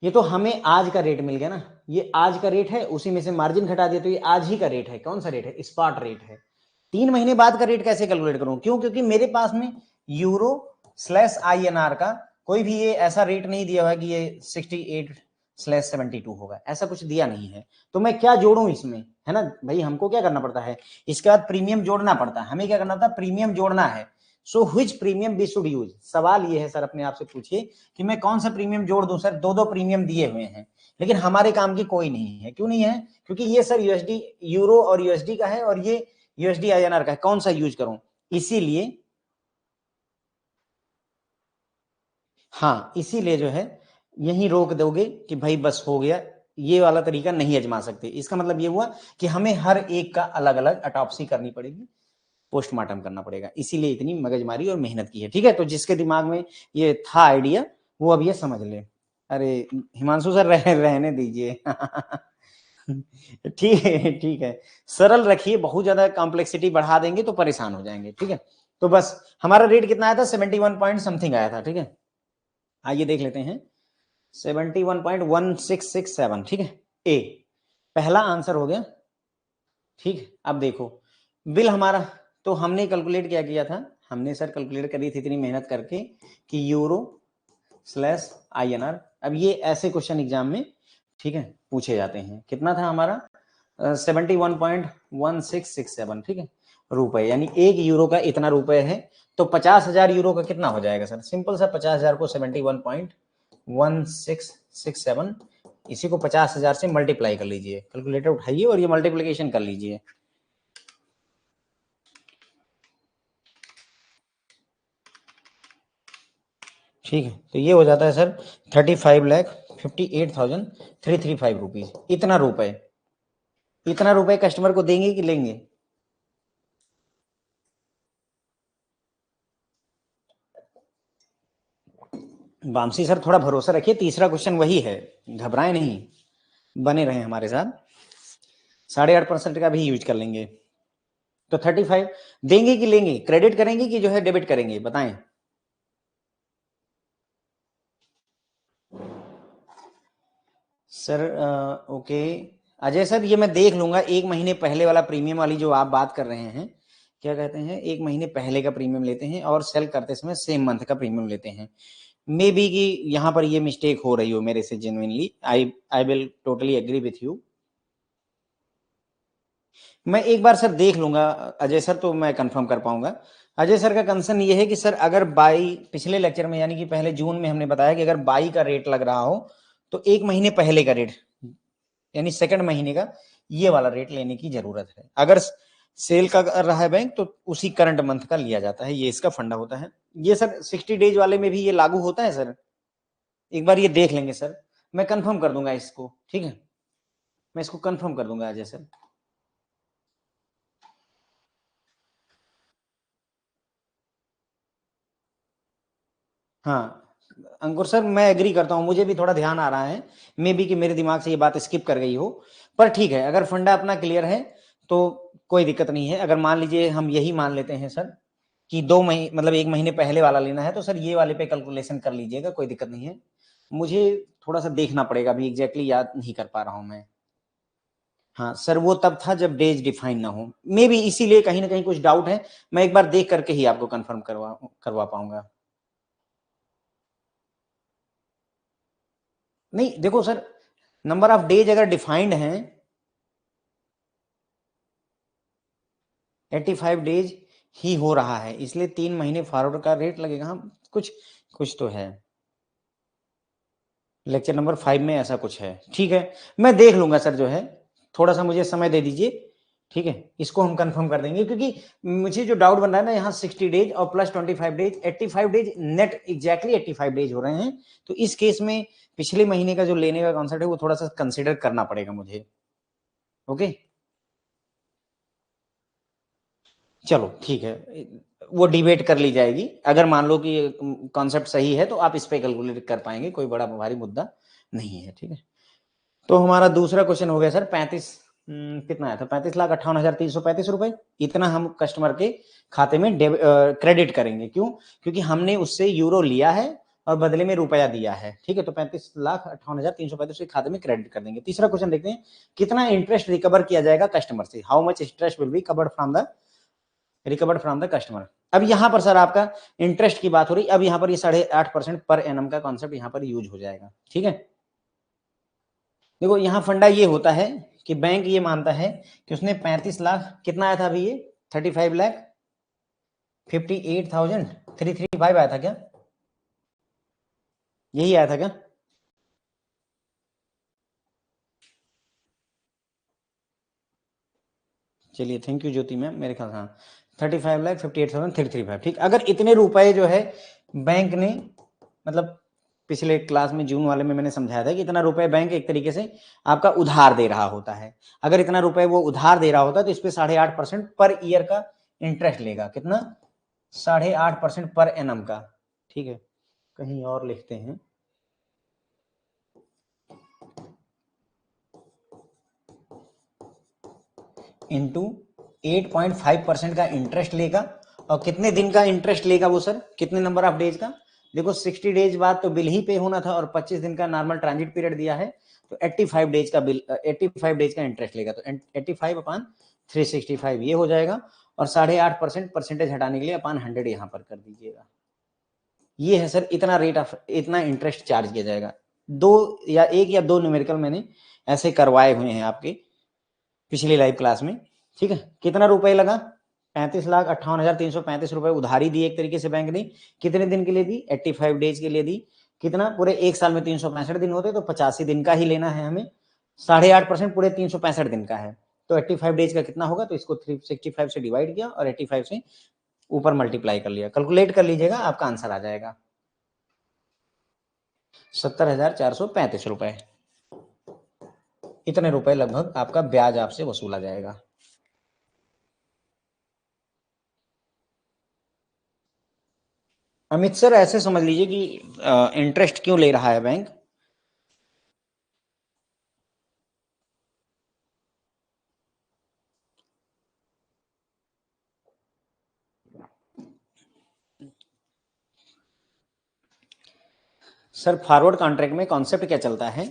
ये तो हमें आज का रेट मिल गया ना, ये आज का रेट है, उसी में से मार्जिन घटा दिया, तो ये आज ही का रेट है। कौन सा रेट है, स्पॉट रेट है। 3 महीने बाद का रेट कैसे कैलकुलेट करूं, क्यों, क्योंकि मेरे पास में यूरो स्लैश आईएनआर का कोई भी ये ऐसा रेट नहीं दिया हुआ कि ये 68/72 होगा, ऐसा कुछ दिया नहीं है। तो मैं क्या जोड़ूं इसमें, है ना भाई, हमको क्या करना पड़ता है, इसके बाद प्रीमियम जोड़ना पड़ता है। हमें क्या करना था, प्रीमियम जोड़ना है। So which premium we should use, सवाल ये है सर, अपने आप से पूछिए कि मैं कौन सा प्रीमियम जोड़ दूं। सर 2-2 प्रीमियम दिए हुए हैं, लेकिन हमारे काम की कोई नहीं है। क्यों नहीं है, क्योंकि ये सर यूएसडी यूरो और यूएसडी का है और ये यूएसडी आईएनआर का है, कौन सा यूज करूं, इसीलिए हाँ, इसीलिए जो है यही रोक दोगे कि भाई बस हो गया, ये वाला तरीका नहीं आजमा सकते। इसका मतलब ये हुआ कि हमें हर एक का अलग अलग अटॉप्सी करनी पड़ेगी, पोस्टमार्टम करना पड़ेगा, इसीलिए इतनी मगजमारी और मेहनत की है। ठीक है, तो जिसके दिमाग में ये था आइडिया वो अब ये समझ ले। अरे हिमांशु सर रहने दीजिए ठीक है, ठीक है, सरल रखिए, बहुत ज्यादा कॉम्प्लेक्सिटी बढ़ा देंगे तो परेशान हो जाएंगे। ठीक है, तो बस हमारा रेट कितना आया था, 71 पॉइंट समथिंग आया था। ठीक है, आइए देख लेते हैं, 71.1667। ठीक है, ए पहला आंसर हो गया। ठीक है, अब देखो बिल हमारा, तो हमने कैलकुलेट क्या किया था, हमने सर कैलकुलेट करी थी इतनी मेहनत करके कि यूरो स्लैश आईएनआर। अब ये ऐसे क्वेश्चन एग्जाम में, ठीक है, पूछे जाते हैं। कितना था हमारा, 71.1667। ठीक है, रुपए, यानी 1 यूरो का इतना रुपए है। तो 50,000 यूरो का कितना हो जाएगा सर, सिंपल सा, 50,000 को 71.1667, इसी को 50,000 से मल्टीप्लाई कर लीजिए, कैलकुलेटर उठाइए और ये मल्टीप्लीकेशन कर लीजिए। ठीक है, तो ये हो जाता है सर 35,58,335 रुपीज। इतना रुपए, इतना रुपए कस्टमर को देंगे कि लेंगे? वामसी सर थोड़ा भरोसा रखिए, तीसरा क्वेश्चन वही है, घबराए नहीं, बने रहे हमारे साथ। 8.5% का भी यूज कर लेंगे। तो 35 देंगे कि लेंगे, क्रेडिट करेंगे कि जो है डेबिट करेंगे, बताएं। सर ओके अजय सर, ये मैं देख लूंगा। 1 महीने पहले वाला प्रीमियम वाली जो आप बात कर रहे हैं, क्या कहते हैं, 1 महीने पहले का प्रीमियम लेते हैं और सेल करते समय सेम मंथ का प्रीमियम लेते हैं। मे बी कि यहाँ पर ये मिस्टेक हो रही हो मेरे से, genuinely I I will totally agree with you. मैं एक बार सर देख लूंगा अजय सर, तो मैं कंफर्म कर पाऊंगा। अजय सर का कंसर्न ये है कि सर अगर बाई, पिछले लेक्चर में यानी कि पहले जून में हमने बताया कि अगर बाई का रेट लग रहा हो तो 1 महीने पहले का रेट, यानी सेकंड महीने का ये वाला रेट लेने की जरूरत है। अगर सेल का कर रहा है बैंक तो उसी करंट मंथ का लिया जाता है, ये इसका फंडा होता है। ये सर 60 डेज वाले में भी ये लागू होता है सर, एक बार ये देख लेंगे सर, मैं कंफर्म कर दूंगा इसको। ठीक है, मैं इसको कंफर्म कर दूंगा अजय सर। हाँ अंकुर सर, मैं एग्री करता हूँ, मुझे भी थोड़ा ध्यान आ रहा है, मे बी कि मेरे दिमाग से ये बात स्किप कर गई हो। पर ठीक है, अगर फंडा अपना क्लियर है तो कोई दिक्कत नहीं है। अगर मान लीजिए हम यही मान लेते हैं सर कि 2 महीने मतलब 1 महीने पहले वाला लेना है, तो सर ये वाले पे कैलकुलेशन कर लीजिएगा, कोई दिक्कत नहीं है। मुझे थोड़ा सा देखना पड़ेगा, अभी एग्जैक्टली याद नहीं कर पा रहा हूँ मैं। हाँ सर, वो तब था जब डेज डिफाइन ना हो, मे बी इसीलिए कहीं ना कहीं कुछ डाउट है। मैं एक बार देख करके ही आपको कंफर्म करवा पाऊंगा। नहीं देखो सर, नंबर ऑफ डेज अगर डिफाइंड हैं, 85 डेज ही हो रहा है, इसलिए 3 महीने फॉरवर्ड का रेट लगेगा। हाँ कुछ कुछ तो है, लेक्चर नंबर 5 में ऐसा कुछ है। ठीक है, मैं देख लूंगा सर जो है, थोड़ा सा मुझे समय दे दीजिए, ठीक है, इसको हम कंफर्म कर देंगे, क्योंकि मुझे जो डाउट बन रहा है ना, यहाँ 60 डेज और plus 25 days, 85 days net, exactly 85 days हो रहे हैं। तो इस केस में पिछले महीने का जो लेने का कॉन्सेप्ट है वो थोड़ा सा कंसिडर करना पड़ेगा मुझे। ओके, चलो ठीक है, वो डिबेट कर ली जाएगी। अगर मान लो कि कॉन्सेप्ट सही है तो आप इस पे कैलकुलेट कर पाएंगे, कोई बड़ा भारी मुद्दा नहीं है, ठीक है। तो हमारा दूसरा क्वेश्चन हो गया सर 35, कितना आया था, 35,58,335 रुपए। इतना हम कस्टमर के खाते में क्रेडिट करेंगे। क्यों? क्योंकि हमने उससे यूरो लिया है और बदले में रुपया दिया है, ठीक है। तो 35,58,335 के खाते में क्रेडिट कर देंगे। तीसरा क्वेश्चन देखते हैं, कितना इंटरेस्ट रिकवर किया जाएगा कस्टमर से, how much interest will be recovered from the customer. अब यहां पर सर आपका इंटरेस्ट की बात हो रही, अब यहां पर ये 8.5% पर एनम का कॉन्सेप्ट यहां पर यूज हो जाएगा, ठीक है। देखो यहाँ फंडा ये होता है कि बैंक ये मानता है कि उसने 35 लाख, कितना आया था अभी ये 35,58,335 आया था क्या, यही आया था क्या? चलिए थैंक यू ज्योति मैम, मेरे ख्याल हाँ 35,58,335, ठीक। अगर इतने रुपए जो है बैंक ने, मतलब पिछले क्लास में जून वाले में मैंने समझाया था कि इतना रुपए बैंक एक तरीके से आपका उधार दे रहा होता है। अगर इतना रुपए वो उधार दे रहा होता है तो इस पे 8.5% पर ईयर का इंटरेस्ट लेगा। कितना? 8.5% पर एनम का, ठीक है। कहीं और लिखते हैं, इंटू 8.5% का इंटरेस्ट लेगा। और कितने दिन का इंटरेस्ट लेगा वो सर, कितने नंबर ऑफ डेज का? देखो 60 डेज बाद तो बिल ही पे होना था और 25 दिन का नॉर्मल ट्रांजिट पीरियड दिया है, तो 85 डेज का बिल, 85 डेज का इंटरेस्ट लेगा। तो 85/365 ये हो जाएगा, और 8.5% परसेंटेज हटाने के लिए अपन 100 यहाँ पर कर दीजिएगा। ये है सर, इतना रेट ऑफ, इतना इंटरेस्ट चार्ज किया जाएगा। एक या दो न्यूमेरिकल मैंने ऐसे करवाए हुए हैं आपके पिछली लाइव क्लास में, ठीक है। कितना रुपए लगा? 35,58,335 रुपए उधारी दी एक तरीके से बैंक ने। कितने दिन के लिए दी? 85 डेज के लिए दी। कितना? पूरे एक साल में 365 दिन होते, तो 85 दिन का ही लेना है हमें। 8.5% पूरे 365 दिन का है, तो 85 डेज का कितना होगा? तो इसको 365 से डिवाइड किया और 85 से ऊपर मल्टीप्लाई कर लिया। कैलकुलेट कर लीजिएगा, आपका आंसर आ जाएगा 70,435 रुपए। इतने रुपए लगभग आपका ब्याज आपसे वसूला जाएगा। अमित सर ऐसे समझ लीजिए कि इंटरेस्ट क्यों ले रहा है बैंक। सर फॉरवर्ड कॉन्ट्रैक्ट में कॉन्सेप्ट क्या चलता है,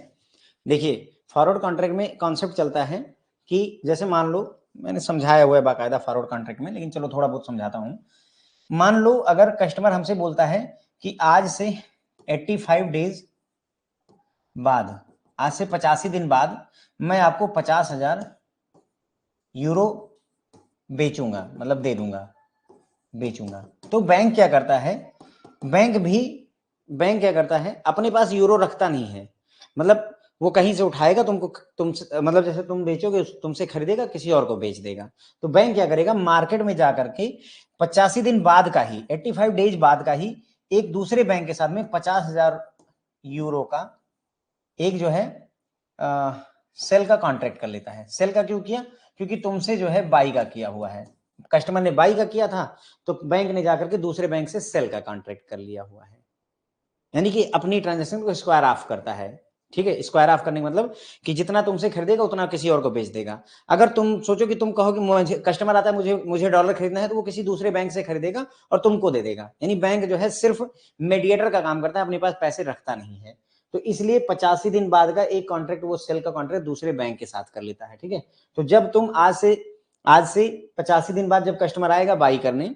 देखिए फॉरवर्ड कॉन्ट्रैक्ट में कॉन्सेप्ट चलता है कि जैसे मान लो, मैंने समझाया हुआ है बाकायदा फॉरवर्ड कॉन्ट्रैक्ट में, लेकिन चलो थोड़ा बहुत समझाता हूं। मान लो अगर कस्टमर हमसे बोलता है कि आज से 85 डेज बाद, आज से 85 दिन बाद मैं आपको 50,000 यूरो बेचूंगा, मतलब दे दूंगा, बेचूंगा। तो बैंक क्या करता है, बैंक क्या करता है, अपने पास यूरो रखता नहीं है, मतलब वो कहीं से उठाएगा, तुमसे, मतलब जैसे तुम बेचोगे, तुमसे खरीदेगा, किसी और को बेच देगा। तो बैंक क्या करेगा, मार्केट में जाकर के 85 दिन बाद का ही, 85 डेज बाद का ही एक दूसरे बैंक के साथ में 50,000 यूरो का एक जो है सेल का कॉन्ट्रैक्ट कर लेता है। सेल का क्यों किया? क्योंकि तुमसे जो है बाई का किया हुआ है, कस्टमर ने बाई का किया था, तो बैंक ने जाकर के दूसरे बैंक से सेल का कॉन्ट्रैक्ट कर लिया हुआ है, यानी कि अपनी ट्रांजेक्शन को स्क्वायर ऑफ करता है, ठीक है। स्क्वायर ऑफ करने का मतलब कि जितना तुमसे खरीदेगा उतना किसी और को बेच देगा। अगर तुम सोचो कि तुम कहो कि मुझे, कस्टमर आता है, मुझे डॉलर खरीदना है, तो वो किसी दूसरे बैंक से खरीदेगा और तुमको दे देगा। यानी बैंक जो है सिर्फ मीडिएटर का काम करता है, अपने पास पैसे रखता नहीं है। तो इसलिए 85 दिन बाद का एक कॉन्ट्रैक्ट, वो सेल का कॉन्ट्रैक्ट दूसरे बैंक के साथ कर लेता है, ठीक है। तो जब तुम आज से 85 दिन बाद जब कस्टमर आएगा बाई करने,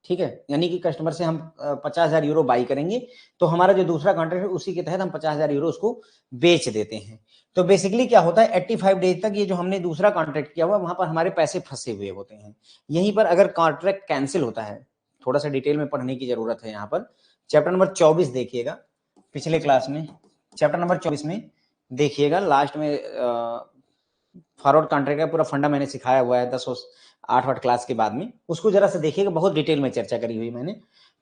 ठीक है, यानी कि कस्टमर से हम 50,000 यूरो बाई करेंगे, तो हमारा जो दूसरा कॉन्ट्रैक्ट है उसी के तहत हम 50,000 यूरो उसको बेच देते हैं। तो बेसिकली क्या होता है, 85 डेज तक ये जो हमने दूसरा कॉन्ट्रैक्ट किया हुआ, वहां पर हमारे पैसे फंसे हुए होते हैं। यहीं पर अगर कॉन्ट्रैक्ट कैंसिल होता है, थोड़ा सा डिटेल में पढ़ने की जरूरत है। यहाँ पर चैप्टर नंबर 24 देखिएगा, पिछले क्लास में चैप्टर नंबर 24 में देखिएगा, लास्ट में फॉरवर्ड कॉन्ट्रैक्ट का पूरा फंडा मैंने सिखाया हुआ है 8वां क्लास के बाद में, उसको जरा से देखिएगा, बहुत डिटेल में चर्चा करी हुई मैंने,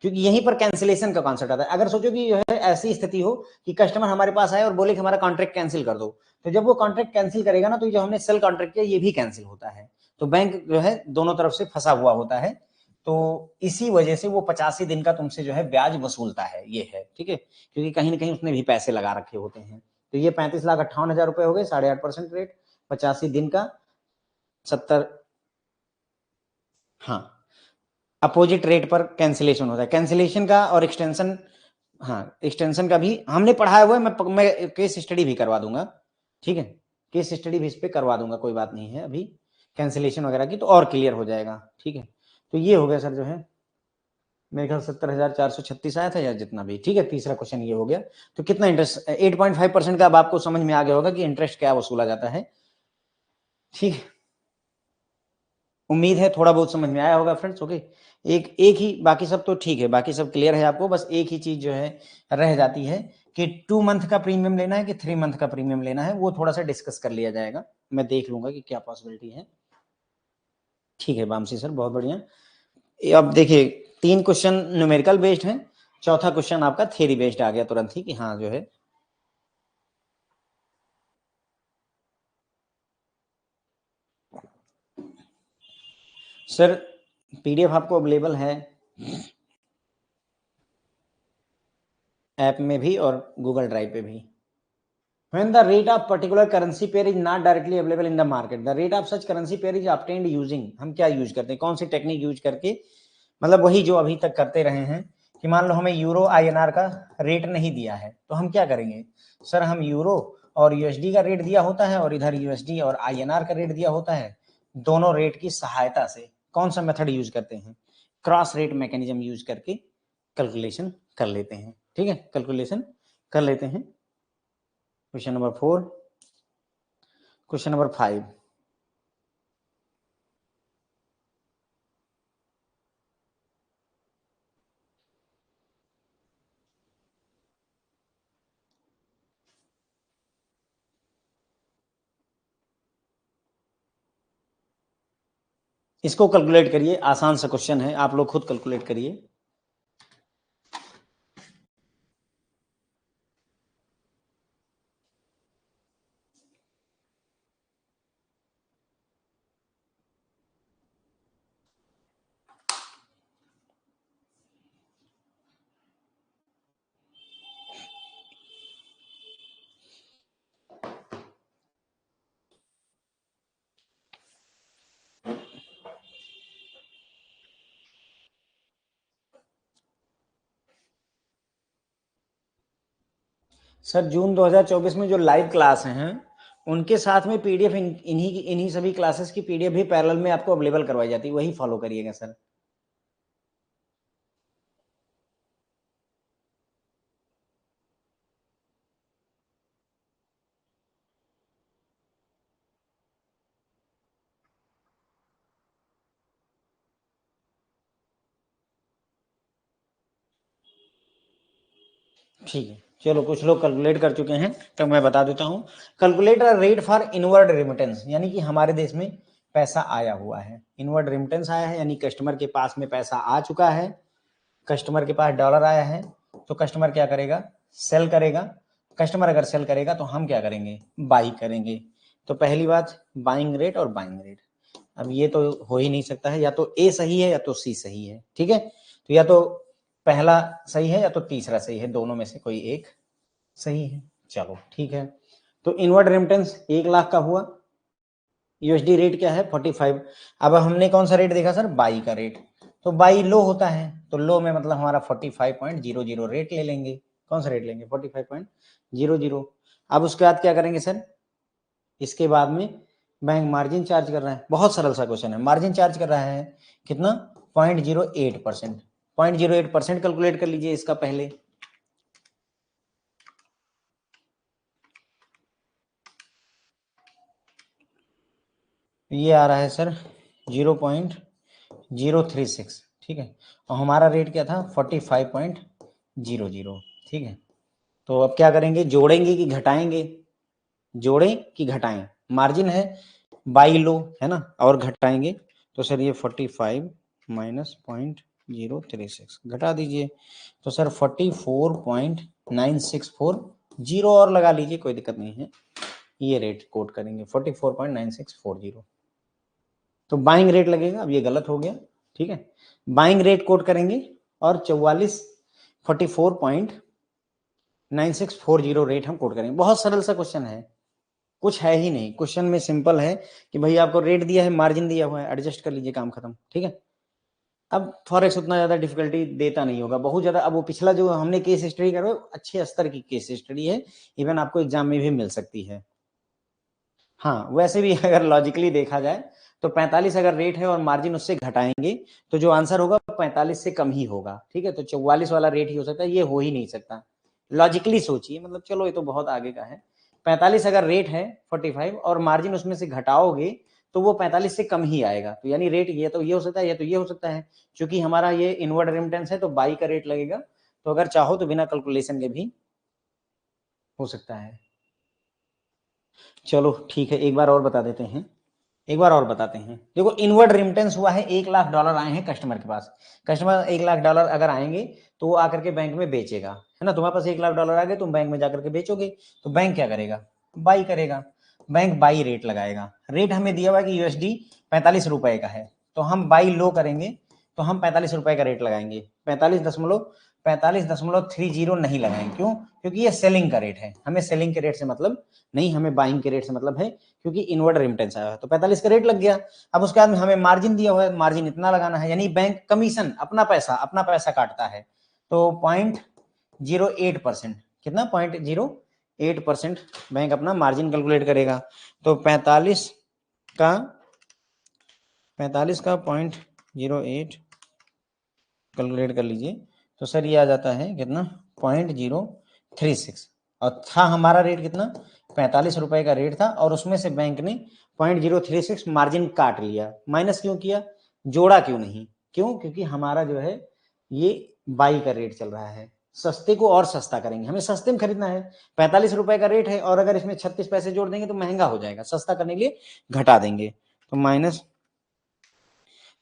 क्योंकि यहीं पर कैंसिलेशन का कॉन्सेप्ट आता है। अगर सोचो कि जो है ऐसी स्थिति हो कि कस्टमर हमारे पास आए और बोले कि हमारा कॉन्ट्रैक्ट कैंसिल कर दो, तो जब वो कॉन्ट्रैक्ट कैंसिल करेगा ना, तो जो हमने सेल कॉन्ट्रैक्ट किया ये भी कैंसिल होता है, तो बैंक जो है दोनों तरफ से फंसा हुआ होता है। तो इसी वजह से वो 85 दिन का तुमसे जो है ब्याज वसूलता है, ये है, ठीक है, क्योंकि कहीं ना कहीं उसने भी पैसे लगा रखे होते हैं। तो ये 35,58,000 रुपए हो गए, 8.5% रेट, 85 दिन का 70, हाँ, अपोजिट रेट पर कैंसिलेशन होता है। कैंसिलेशन का और एक्सटेंशन, हाँ, एक्सटेंशन का भी हमने पढ़ाया हुआ है, मैं केस स्टडी भी करवा दूंगा, ठीक है, केस स्टडी भी इस पे करवा दूंगा, कोई बात नहीं है, अभी कैंसिलेशन वगैरह की तो और क्लियर हो जाएगा, ठीक है। तो ये हो गया सर जो है मेरे ख्याल 70,436 आया था या जितना भी, ठीक है। तीसरा क्वेश्चन ये हो गया। तो कितना इंटरेस्ट, 8.5% का अब आपको समझ में आ गया होगा कि इंटरेस्ट क्या वसूला जाता है, ठीक है। उम्मीद है थोड़ा बहुत समझ में आया होगा फ्रेंड्स, ओके। एक एक ही, बाकी सब तो ठीक है, बाकी सब क्लियर है आपको, बस एक ही चीज जो है रह जाती है कि 2 मंथ का प्रीमियम लेना है कि 3 मंथ का प्रीमियम लेना है, वो थोड़ा सा डिस्कस कर लिया जाएगा, मैं देख लूंगा कि क्या पॉसिबिलिटी है, ठीक है वामसी सर, बहुत बढ़िया। अब देखिए 3 क्वेश्चन न्यूमेरिकल बेस्ड है, चौथा क्वेश्चन आपका थ्योरी बेस्ड आ गया तुरंत ही कि हाँ जो है सर पीडीएफ आपको अवेलेबल है ऐप में भी और गूगल ड्राइव पे भी। When the rate of particular currency pair is not directly available in the market, the rate of such currency pair is obtained using, हम क्या यूज करते हैं, कौन सी टेक्निक यूज करके, मतलब वही जो अभी तक करते रहे हैं कि मान लो हमें यूरो आईएनआर का रेट नहीं दिया है, तो हम क्या करेंगे सर, हम यूरो और यूएसडी का रेट दिया होता है और इधर यूएसडी और आईएनआर का रेट दिया होता है, दोनों रेट की सहायता से कौन सा मेथड यूज करते हैं, क्रॉस रेट मैकेनिज्म यूज करके कैलकुलेशन कर लेते हैं, ठीक है, कैलकुलेशन कर लेते हैं। क्वेश्चन नंबर 4, क्वेश्चन नंबर 5, इसको कैलकुलेट करिए, आसान सा क्वेश्चन है, आप लोग खुद कैलकुलेट करिए। सर जून 2024 में जो लाइव क्लास हैं उनके साथ में पीडीएफ इन्हीं सभी क्लासेस की पीडीएफ भी पैरेलल में आपको अवेलेबल करवाई जाती है, वही फॉलो करिएगा सर। ठीक है, चलो कुछ लोग कैलकुलेट कर चुके हैं तो मैं बता देता हूँ। Calculate rate for inward remittance, यानी कि हमारे देश में पैसा आया हुआ है, इनवर्ड रेमिटेंस आया है, यानी कस्टमर के पास में पैसा आ चुका है, कस्टमर के पास डॉलर आया है, तो कस्टमर क्या करेगा, सेल करेगा। कस्टमर अगर सेल करेगा तो हम क्या करेंगे, बाई करेंगे। तो पहली बात बाइंग रेट और बाइंग रेट, अब ये तो हो ही नहीं सकता है, या तो ए सही है या तो सी सही है, ठीक है, तो या तो पहला सही है या तो तीसरा सही है, दोनों में से कोई एक सही है। चलो ठीक है, तो इनवर्ड रेमिटेंस 1 लाख का हुआ, यूएसडी रेट क्या है 45। अब हमने कौन सा रेट देखा सर, बाई का रेट, तो बाई लो होता है, तो लो में मतलब हमारा 45.00 रेट ले लेंगे, कौन सा रेट लेंगे 45.00। अब उसके बाद क्या करेंगे सर, इसके बाद में बैंक मार्जिन चार्ज कर रहा है, बहुत सरल सा क्वेश्चन है, मार्जिन चार्ज कर रहा है कितना 0.08%, 0.08% कैलकुलेट कर लीजिए इसका पहले, ये आ रहा है सर 0.036, ठीक है, और हमारा रेट क्या था 45.00, ठीक है। तो अब क्या करेंगे, जोड़ेंगे कि घटाएंगे, जोड़ें कि घटाएं, मार्जिन है बाई लो, है ना, और घटाएंगे तो सर ये 45 माइनस 0.036 घटा दीजिए, तो सर 44.964, जीरो और लगा लीजिए, कोई दिक्कत नहीं है, ये रेट कोट करेंगे 44.9640। तो बाइंग रेट लगेगा, अब ये गलत हो गया, ठीक है, बाइंग रेट कोट करेंगे और 44.9640 रेट हम कोट करेंगे। बहुत सरल सा क्वेश्चन है, कुछ है ही नहीं, क्वेश्चन में सिंपल है कि भाई आपको रेट दिया है, मार्जिन दिया हुआ है, एडजस्ट कर लीजिए, काम खत्म, ठीक है। अब फॉरेक्स उतना ज्यादा डिफिकल्टी देता नहीं होगा, बहुत ज्यादा। अब वो पिछला जो हमने केस स्टडी करा अच्छे स्तर की केस स्टडी है, इवन आपको एग्जाम में भी मिल सकती है। हाँ, वैसे भी अगर लॉजिकली देखा जाए तो 45 अगर रेट है और मार्जिन उससे घटाएंगे तो जो आंसर होगा 45 से कम ही होगा, ठीक है। तो 44 वाला रेट ही हो सकता है, ये हो ही नहीं सकता, लॉजिकली सोचिए, मतलब चलो ये तो बहुत आगे का है। 45 अगर रेट है 45 और मार्जिन उसमें से घटाओगे तो वो 45 से कम ही आएगा, तो यानी रेट ये तो ये हो सकता है, ये तो ये हो सकता है। क्योंकि हमारा ये इनवर्ड रेमिटेंस है तो बाई का रेट लगेगा, तो अगर चाहो तो बिना कैलकुलेशन के भी हो सकता है। चलो ठीक है, एक बार और बता देते हैं, एक बार और बताते हैं। देखो इनवर्ड रिमिटेंस हुआ है, $1,00,000 आए हैं कस्टमर के पास। कस्टमर $1,00,000 अगर आएंगे तो वो आकर के बैंक में बेचेगा, है ना। तुम्हारे पास $1,00,000 आ गए, तुम बैंक में जाकर के बेचोगे, तो बैंक क्या करेगा, बाई करेगा। बैंक बाई रेट लगाएगा, रेट हमें दिया हुआ है कि USD 45 रुपए का है, तो हम बाई लो करेंगे, तो हम 45 रुपए का रेट लगाएंगे, 45.30 नहीं लगाएंगे। क्यों? क्योंकि ये सेलिंग का रेट है, हमें सेलिंग के रेट से मतलब नहीं, हमें बाइंग के रेट से मतलब है, क्योंकि इनवर्ड रेमिटेंस आया है तो 45 का रेट लग गया। अब उसके बाद में हमें मार्जिन दिया हुआ है, मार्जिन इतना लगाना है, यानी बैंक कमीशन अपना पैसा काटता है, तो 0.08%, कितना 0.08% बैंक अपना मार्जिन कैलकुलेट करेगा। तो 45 का 0.08 कैलकुलेट कर लीजिए, तो सर ये आ जाता है कितना 0.036, और था हमारा रेट कितना 45 रुपए का रेट था, और उसमें से बैंक ने 0.036 मार्जिन काट लिया। माइनस क्यों किया, जोड़ा क्यों नहीं? क्यों? क्योंकि हमारा जो है ये बाई का रेट चल रहा है, सस्ते को और सस्ता करेंगे, हमें सस्ते में खरीदना है। 45 रुपए का रेट है और अगर इसमें 36 पैसे जोड़ देंगे तो महंगा हो जाएगा, सस्ता करने के लिए घटा देंगे, तो माइनस,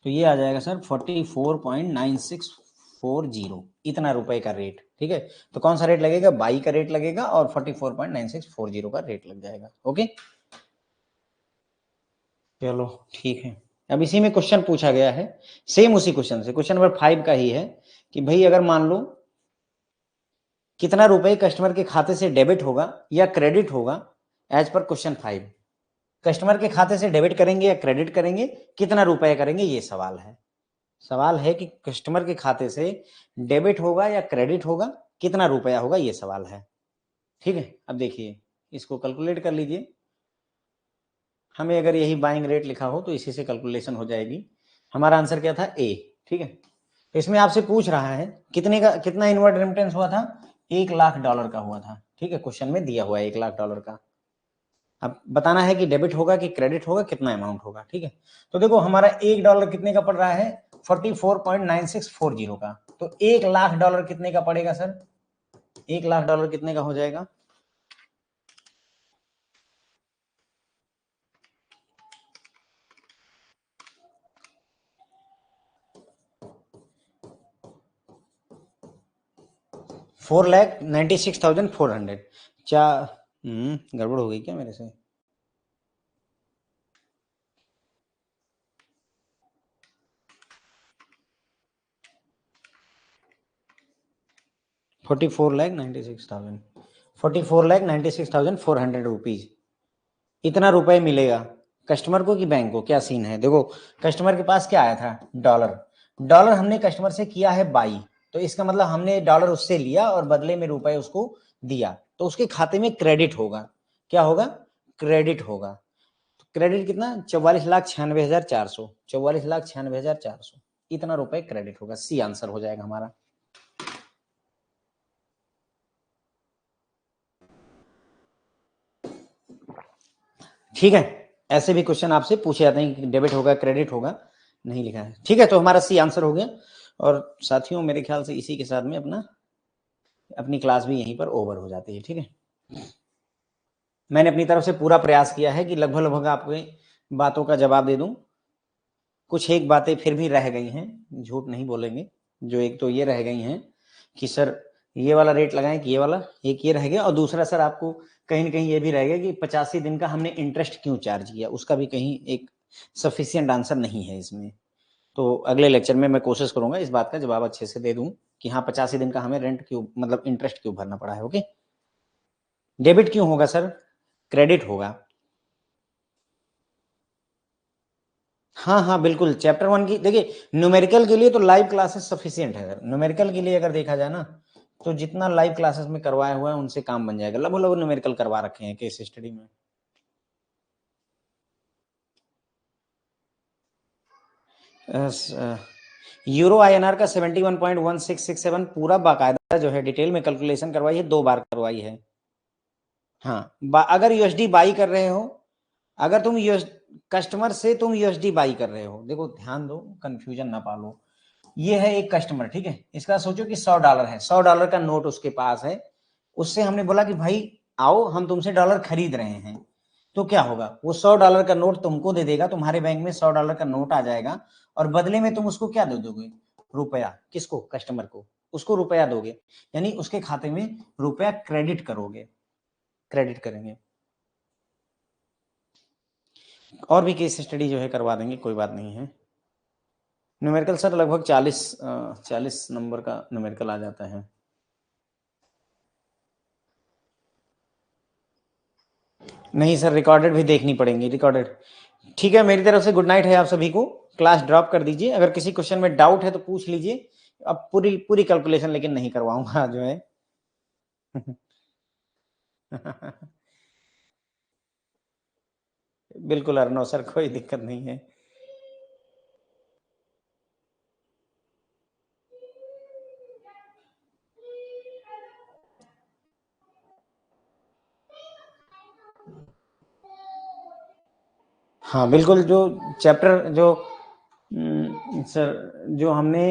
तो ये आ जाएगा सर 44.9640, इतना रुपए का रेट, ठीक है। तो कौन सा रेट लगेगा, बाई का रेट लगेगा और 44.9640 का रेट लग जाएगा। ओके, चलो ठीक है। अब इसी में क्वेश्चन पूछा गया है, सेम उसी क्वेश्चन से, क्वेश्चन नंबर 5 का ही है, कि भाई अगर मान लो कितना रुपए कस्टमर के खाते से डेबिट होगा या क्रेडिट होगा, एज पर क्वेश्चन 5, कस्टमर के खाते से डेबिट करेंगे या क्रेडिट करेंगे, कितना रुपए करेंगे, ये सवाल है। सवाल है कि कस्टमर के खाते से डेबिट होगा या क्रेडिट होगा, कितना रुपया होगा, ये सवाल है, ठीक है। अब देखिए इसको कैलकुलेट कर लीजिए, हमें अगर यही बाइंग रेट लिखा हो तो इसी से कैलकुलेशन हो जाएगी। हमारा आंसर क्या था, ए, ठीक है। तो इसमें आपसे पूछ रहा है कितने का, कितना इनवर्ड रेमिटेंस हुआ था, $1,00,000 का हुआ था, ठीक है, क्वेश्चन में दिया हुआ है $1,00,000 का। अब बताना है कि डेबिट होगा कि क्रेडिट होगा, कितना अमाउंट होगा, ठीक है। तो देखो हमारा $1 कितने का पड़ रहा है, 44.9640 का, तो $1,00,000 कितने का पड़ेगा सर, $1,00,000 कितने का हो जाएगा, $4,96,400। गड़बड़ हो गई क्या मेरे से, 44,96,400 रुपीज, इतना रुपए मिलेगा कस्टमर को कि बैंक को, क्या सीन है। देखो कस्टमर के पास क्या आया था, डॉलर, डॉलर हमने कस्टमर से किया है बाई, तो इसका मतलब हमने डॉलर उससे लिया और बदले में रुपए उसको दिया, तो उसके खाते में क्रेडिट होगा, क्या होगा, क्रेडिट होगा। तो क्रेडिट कितना, 44,96,400, 44,96,400, इतना रुपए क्रेडिट होगा, सी आंसर हो जाएगा हमारा। ठीक है, ऐसे भी क्वेश्चन आपसे पूछे जाते हैं कि डेबिट होगा क्रेडिट होगा, नहीं लिखा है, ठीक है। तो हमारा सी आंसर हो गया, और साथियों मेरे ख्याल से इसी के साथ में अपनी क्लास भी यहीं पर ओवर हो जाती है, ठीक है। मैंने अपनी तरफ से पूरा प्रयास किया है कि लगभग लगभग आपकी बातों का जवाब दे दूं। कुछ एक बातें फिर भी रह गई हैं, झूठ नहीं बोलेंगे। जो एक तो ये रह गई हैं कि सर ये वाला रेट लगाएं कि ये वाला, एक ये रह गया। और दूसरा सर आपको कहीं ना कहीं ये भी रह गया कि 85 दिन का हमने इंटरेस्ट क्यों चार्ज किया, उसका भी कहीं एक सफिशिएंट आंसर नहीं है इसमें। तो अगले लेक्चर में मैं कोशिश करूंगा इस बात का जवाब अच्छे से दे दूं कि हाँ 85 दिन का हमें रेंट क्यों, मतलब इंटरेस्ट क्यों भरना पड़ा है। ओके, डेबिट क्यों होगा सर, क्रेडिट होगा। हाँ हाँ बिल्कुल, चैप्टर 1 की देखिए, न्यूमेरिकल के लिए तो लाइव क्लासेस सफिशिएंट है सर। न्यूमेरिकल के लिए अगर देखा जाए ना, तो जितना लाइव क्लासेस में करवाया हुआ है उनसे काम बन जाएगा। लगभग लगभग न्यूमेरिकल करवा रखे हैं केस स्टडी में। यूरो INR का 71.1667 पूरा बाकायदा जो है डिटेल में कैलकुलेशन करवाई है, 2 बार करवाई है। हाँ, अगर यूएसडी बाई कर रहे हो, अगर तुम कस्टमर से तुम यूएसडी बाई कर रहे हो, देखो ध्यान दो, कंफ्यूजन ना पालो। ये है एक कस्टमर, ठीक है, इसका सोचो कि $100 है, $100 का नोट उसके पास है। उससे हमने बोला कि भाई आओ हम तुमसे डॉलर खरीद रहे हैं, तो क्या होगा, वो $100 का नोट तुमको दे देगा, तुम्हारे बैंक में $100 का नोट आ जाएगा, और बदले में तुम उसको क्या दे दोगे, रुपया। किसको, कस्टमर को, उसको रुपया दोगे, यानी उसके खाते में रुपया क्रेडिट करोगे, क्रेडिट करेंगे। और भी केस स्टडी जो है करवा देंगे, कोई बात नहीं है। न्यूमेरिकल सर लगभग 40 नंबर का न्यूमेरिकल आ जाता है। नहीं सर, रिकॉर्डेड भी देखनी पड़ेंगी, रिकॉर्डेड। ठीक है, मेरी तरफ से गुड नाइट है आप सभी को, क्लास ड्रॉप कर दीजिए। अगर किसी क्वेश्चन में डाउट है तो पूछ लीजिए। अब पूरी पूरी कैलकुलेशन लेकिन नहीं करवाऊंगा जो है। बिल्कुल अर्नव सर, कोई दिक्कत नहीं है। हाँ बिल्कुल, जो चैप्टर जो सर जो हमने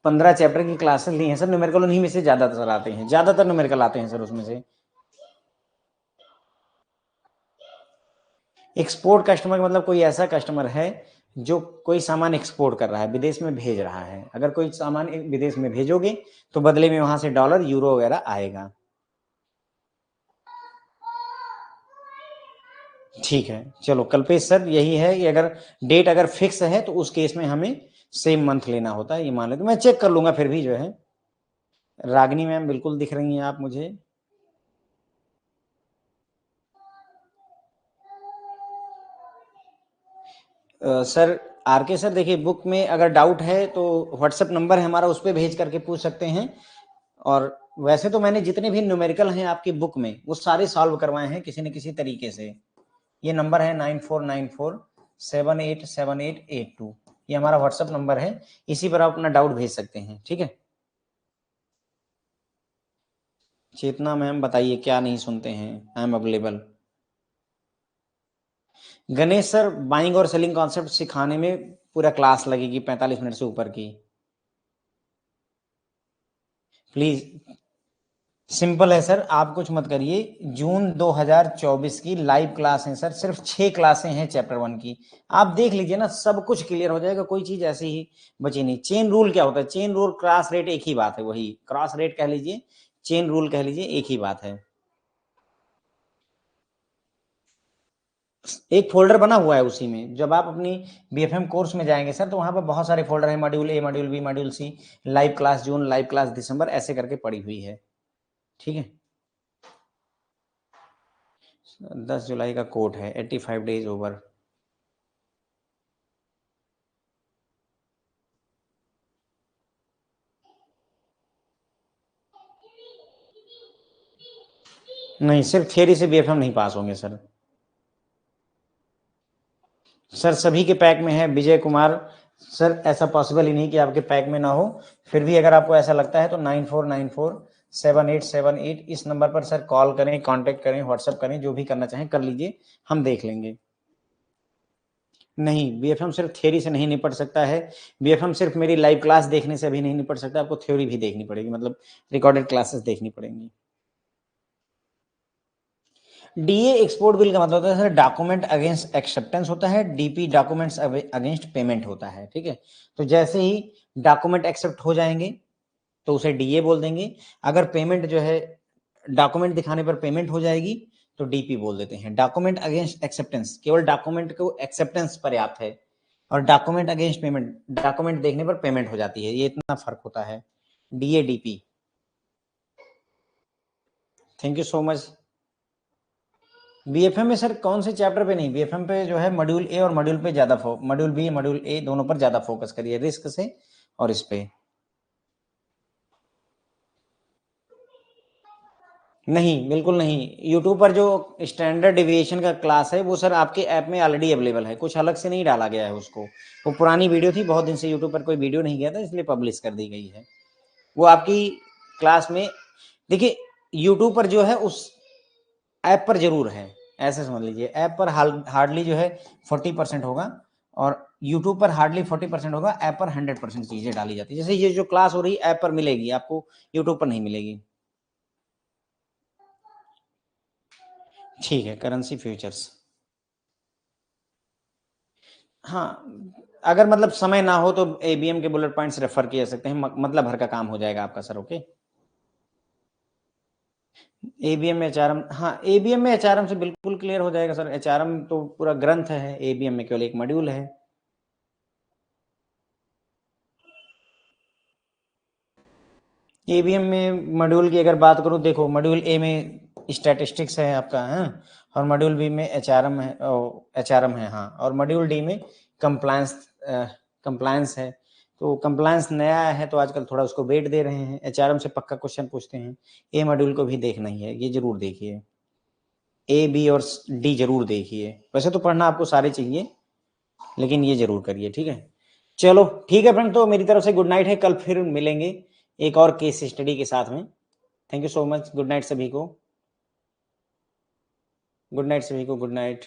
15 चैप्टर की क्लासेस ली हैं सर, न्यूमेरिकल उन्हीं में से ज्यादातर आते हैं, ज्यादातर न्यूमेरिकल आते हैं सर उसमें से। एक्सपोर्ट कस्टमर मतलब कोई ऐसा कस्टमर है जो कोई सामान एक्सपोर्ट कर रहा है, विदेश में भेज रहा है। अगर कोई सामान विदेश में भेजोगे तो बदले में वहां से डॉलर यूरो वगैरह आएगा। ठीक है, चलो कल्पेश सर यही है कि अगर डेट अगर फिक्स है तो उस केस में हमें सेम मंथ लेना होता है, ये मान लेते, मैं चेक कर लूंगा फिर भी जो है। रागिनी मैम बिल्कुल दिख रही हैं आप मुझे। सर आरके सर देखिए, बुक में अगर डाउट है तो व्हाट्सएप नंबर है हमारा, उस पर भेज करके पूछ सकते हैं। और वैसे तो मैंने जितने भी न्यूमेरिकल हैं आपकी बुक में वो सारे सॉल्व करवाए हैं किसी न किसी तरीके से। ये नंबर है 9494787882, ये हमारा व्हाट्सएप नंबर है, इसी पर आप अपना डाउट भेज सकते हैं। ठीक है, चेतना मैम बताइए क्या नहीं सुनते हैं, I am available. Ganesh sir buying और सेलिंग कॉन्सेप्ट सिखाने में पूरा क्लास लगेगी 45 मिनट से ऊपर की। प्लीज, सिंपल है सर, आप कुछ मत करिए। जून 2024 की लाइव क्लास है सर, सिर्फ 6 क्लासें हैं चैप्टर 1 की। आप देख लीजिए ना, सब कुछ क्लियर हो जाएगा, कोई चीज ऐसी ही बची नहीं। चेन रूल क्या होता है, चेन रूल क्रॉस रेट एक ही बात है, वही क्रॉस रेट कह लीजिए, चेन रूल कह लीजिए, एक ही बात है। एक फोल्डर बना हुआ है उसी में, जब आप अपनी BFM कोर्स में जाएंगे सर तो वहां पर बहुत सारे फोल्डर हैं, module A, module B, module C, live class June, live class December, ऐसे करके पड़ी हुई है। ठीक है, 10 जुलाई का कोड है, 85 डेज ओवर। नहीं, सिर्फ थियरी से BFM नहीं पास होंगे सर। सर सभी के पैक में है विजय कुमार सर, ऐसा पॉसिबल ही नहीं कि आपके पैक में ना हो। फिर भी अगर आपको ऐसा लगता है तो 94947878 इस नंबर पर सर कॉल करें, कांटेक्ट करें, व्हाट्सएप करें, जो भी करना चाहें कर लीजिए, हम देख लेंगे। नहीं, BFM सिर्फ थ्योरी से नहीं निपट सकता है। BFM सिर्फ मेरी लाइव क्लास देखने से भी नहीं निपट सकता, आपको थ्योरी भी देखनी पड़ेगी, मतलब रिकॉर्डेड क्लासेस देखनी पड़ेंगी। डीए एक्सपोर्ट बिल का मतलब होता है डॉक्यूमेंट अगेंस्ट एक्सेप्टेंस होता है, डीपी डॉक्यूमेंट्स अगेंस्ट पेमेंट होता है, ठीक है। तो जैसे ही डॉक्यूमेंट एक्सेप्ट हो जाएंगे तो उसे डीए बोल देंगे, अगर पेमेंट जो है डॉक्यूमेंट दिखाने पर पेमेंट हो जाएगी तो डीपी बोल देते हैं। डॉक्यूमेंट अगेंस्ट एक्सेप्टेंस केवल डॉक्यूमेंट को एक्सेप्टेंस पर्याप्त है, और डॉक्यूमेंट अगेंस्ट पेमेंट डॉक्यूमेंट देखने पर पेमेंट हो जाती है, ये इतना फर्क होता है DA DP. Thank you so much. BFM में सर कौन से चैप्टर पे नहीं, बीएफएम पे जो है मॉड्यूल ए और मॉड्यूल पे ज्यादा मॉड्यूल बी मॉड्यूल ए दोनों पर ज्यादा फोकस करिए, रिस्क से और इस पे। नहीं, बिल्कुल नहीं। यूट्यूब पर जो स्टैंडर्ड डेविएशन का क्लास है वो सर आपके ऐप में ऑलरेडी अवेलेबल है, कुछ अलग से नहीं डाला गया है उसको। वो पुरानी वीडियो थी, बहुत दिन से यूट्यूब पर कोई वीडियो नहीं गया था इसलिए पब्लिश कर दी गई है। वो आपकी क्लास में देखिए, यूट्यूब पर जो है उस ऐप पर जरूर है, ऐसे समझ लीजिए। ऐप पर हार्डली जो है 40% होगा, और यूट्यूब पर हार्डली 40% होगा, ऐप पर 100% चीजें डाली जाती है। जैसे ये जो क्लास हो रही है ऐप पर मिलेगी आपको, यूट्यूब पर नहीं मिलेगी। ठीक है, करेंसी फ्यूचर्स। हाँ, अगर मतलब समय ना हो तो एबीएम के बुलेट पॉइंट्स रेफर किए जा सकते हैं, मतलब भर का काम हो जाएगा आपका सर। ओके, एबीएम में एचआरएम, हाँ एबीएम में एचआरएम से बिल्कुल क्लियर हो जाएगा सर। एचआरएम तो पूरा ग्रंथ है, एबीएम में केवल एक मॉड्यूल है। एबीएम में मॉड्यूल की अगर बात करूं, देखो मॉड्यूल ए में स्टैटिस्टिक्स है आपका, है, और मॉड्यूल बी में एचआरएम है, एचआरएम है, हाँ, और मॉड्यूल डी में कंप्लायंस कंप्लायंस है। तो कंप्लायंस नया है तो आजकल थोड़ा उसको वेट दे रहे हैं, एचआरएम से पक्का क्वेश्चन पूछते हैं। ए मॉड्यूल को भी देखना ही है, ये जरूर देखिए, ए बी और डी जरूर देखिए। वैसे तो पढ़ना आपको सारे चाहिए, लेकिन ये जरूर करिए, ठीक है। चलो ठीक है फ्रेंड, तो मेरी तरफ से गुड नाइट है, कल फिर मिलेंगे एक और केस स्टडी के साथ में। Thank you so much, good night सभी को, गुड नाइट सभी को, गुड नाइट।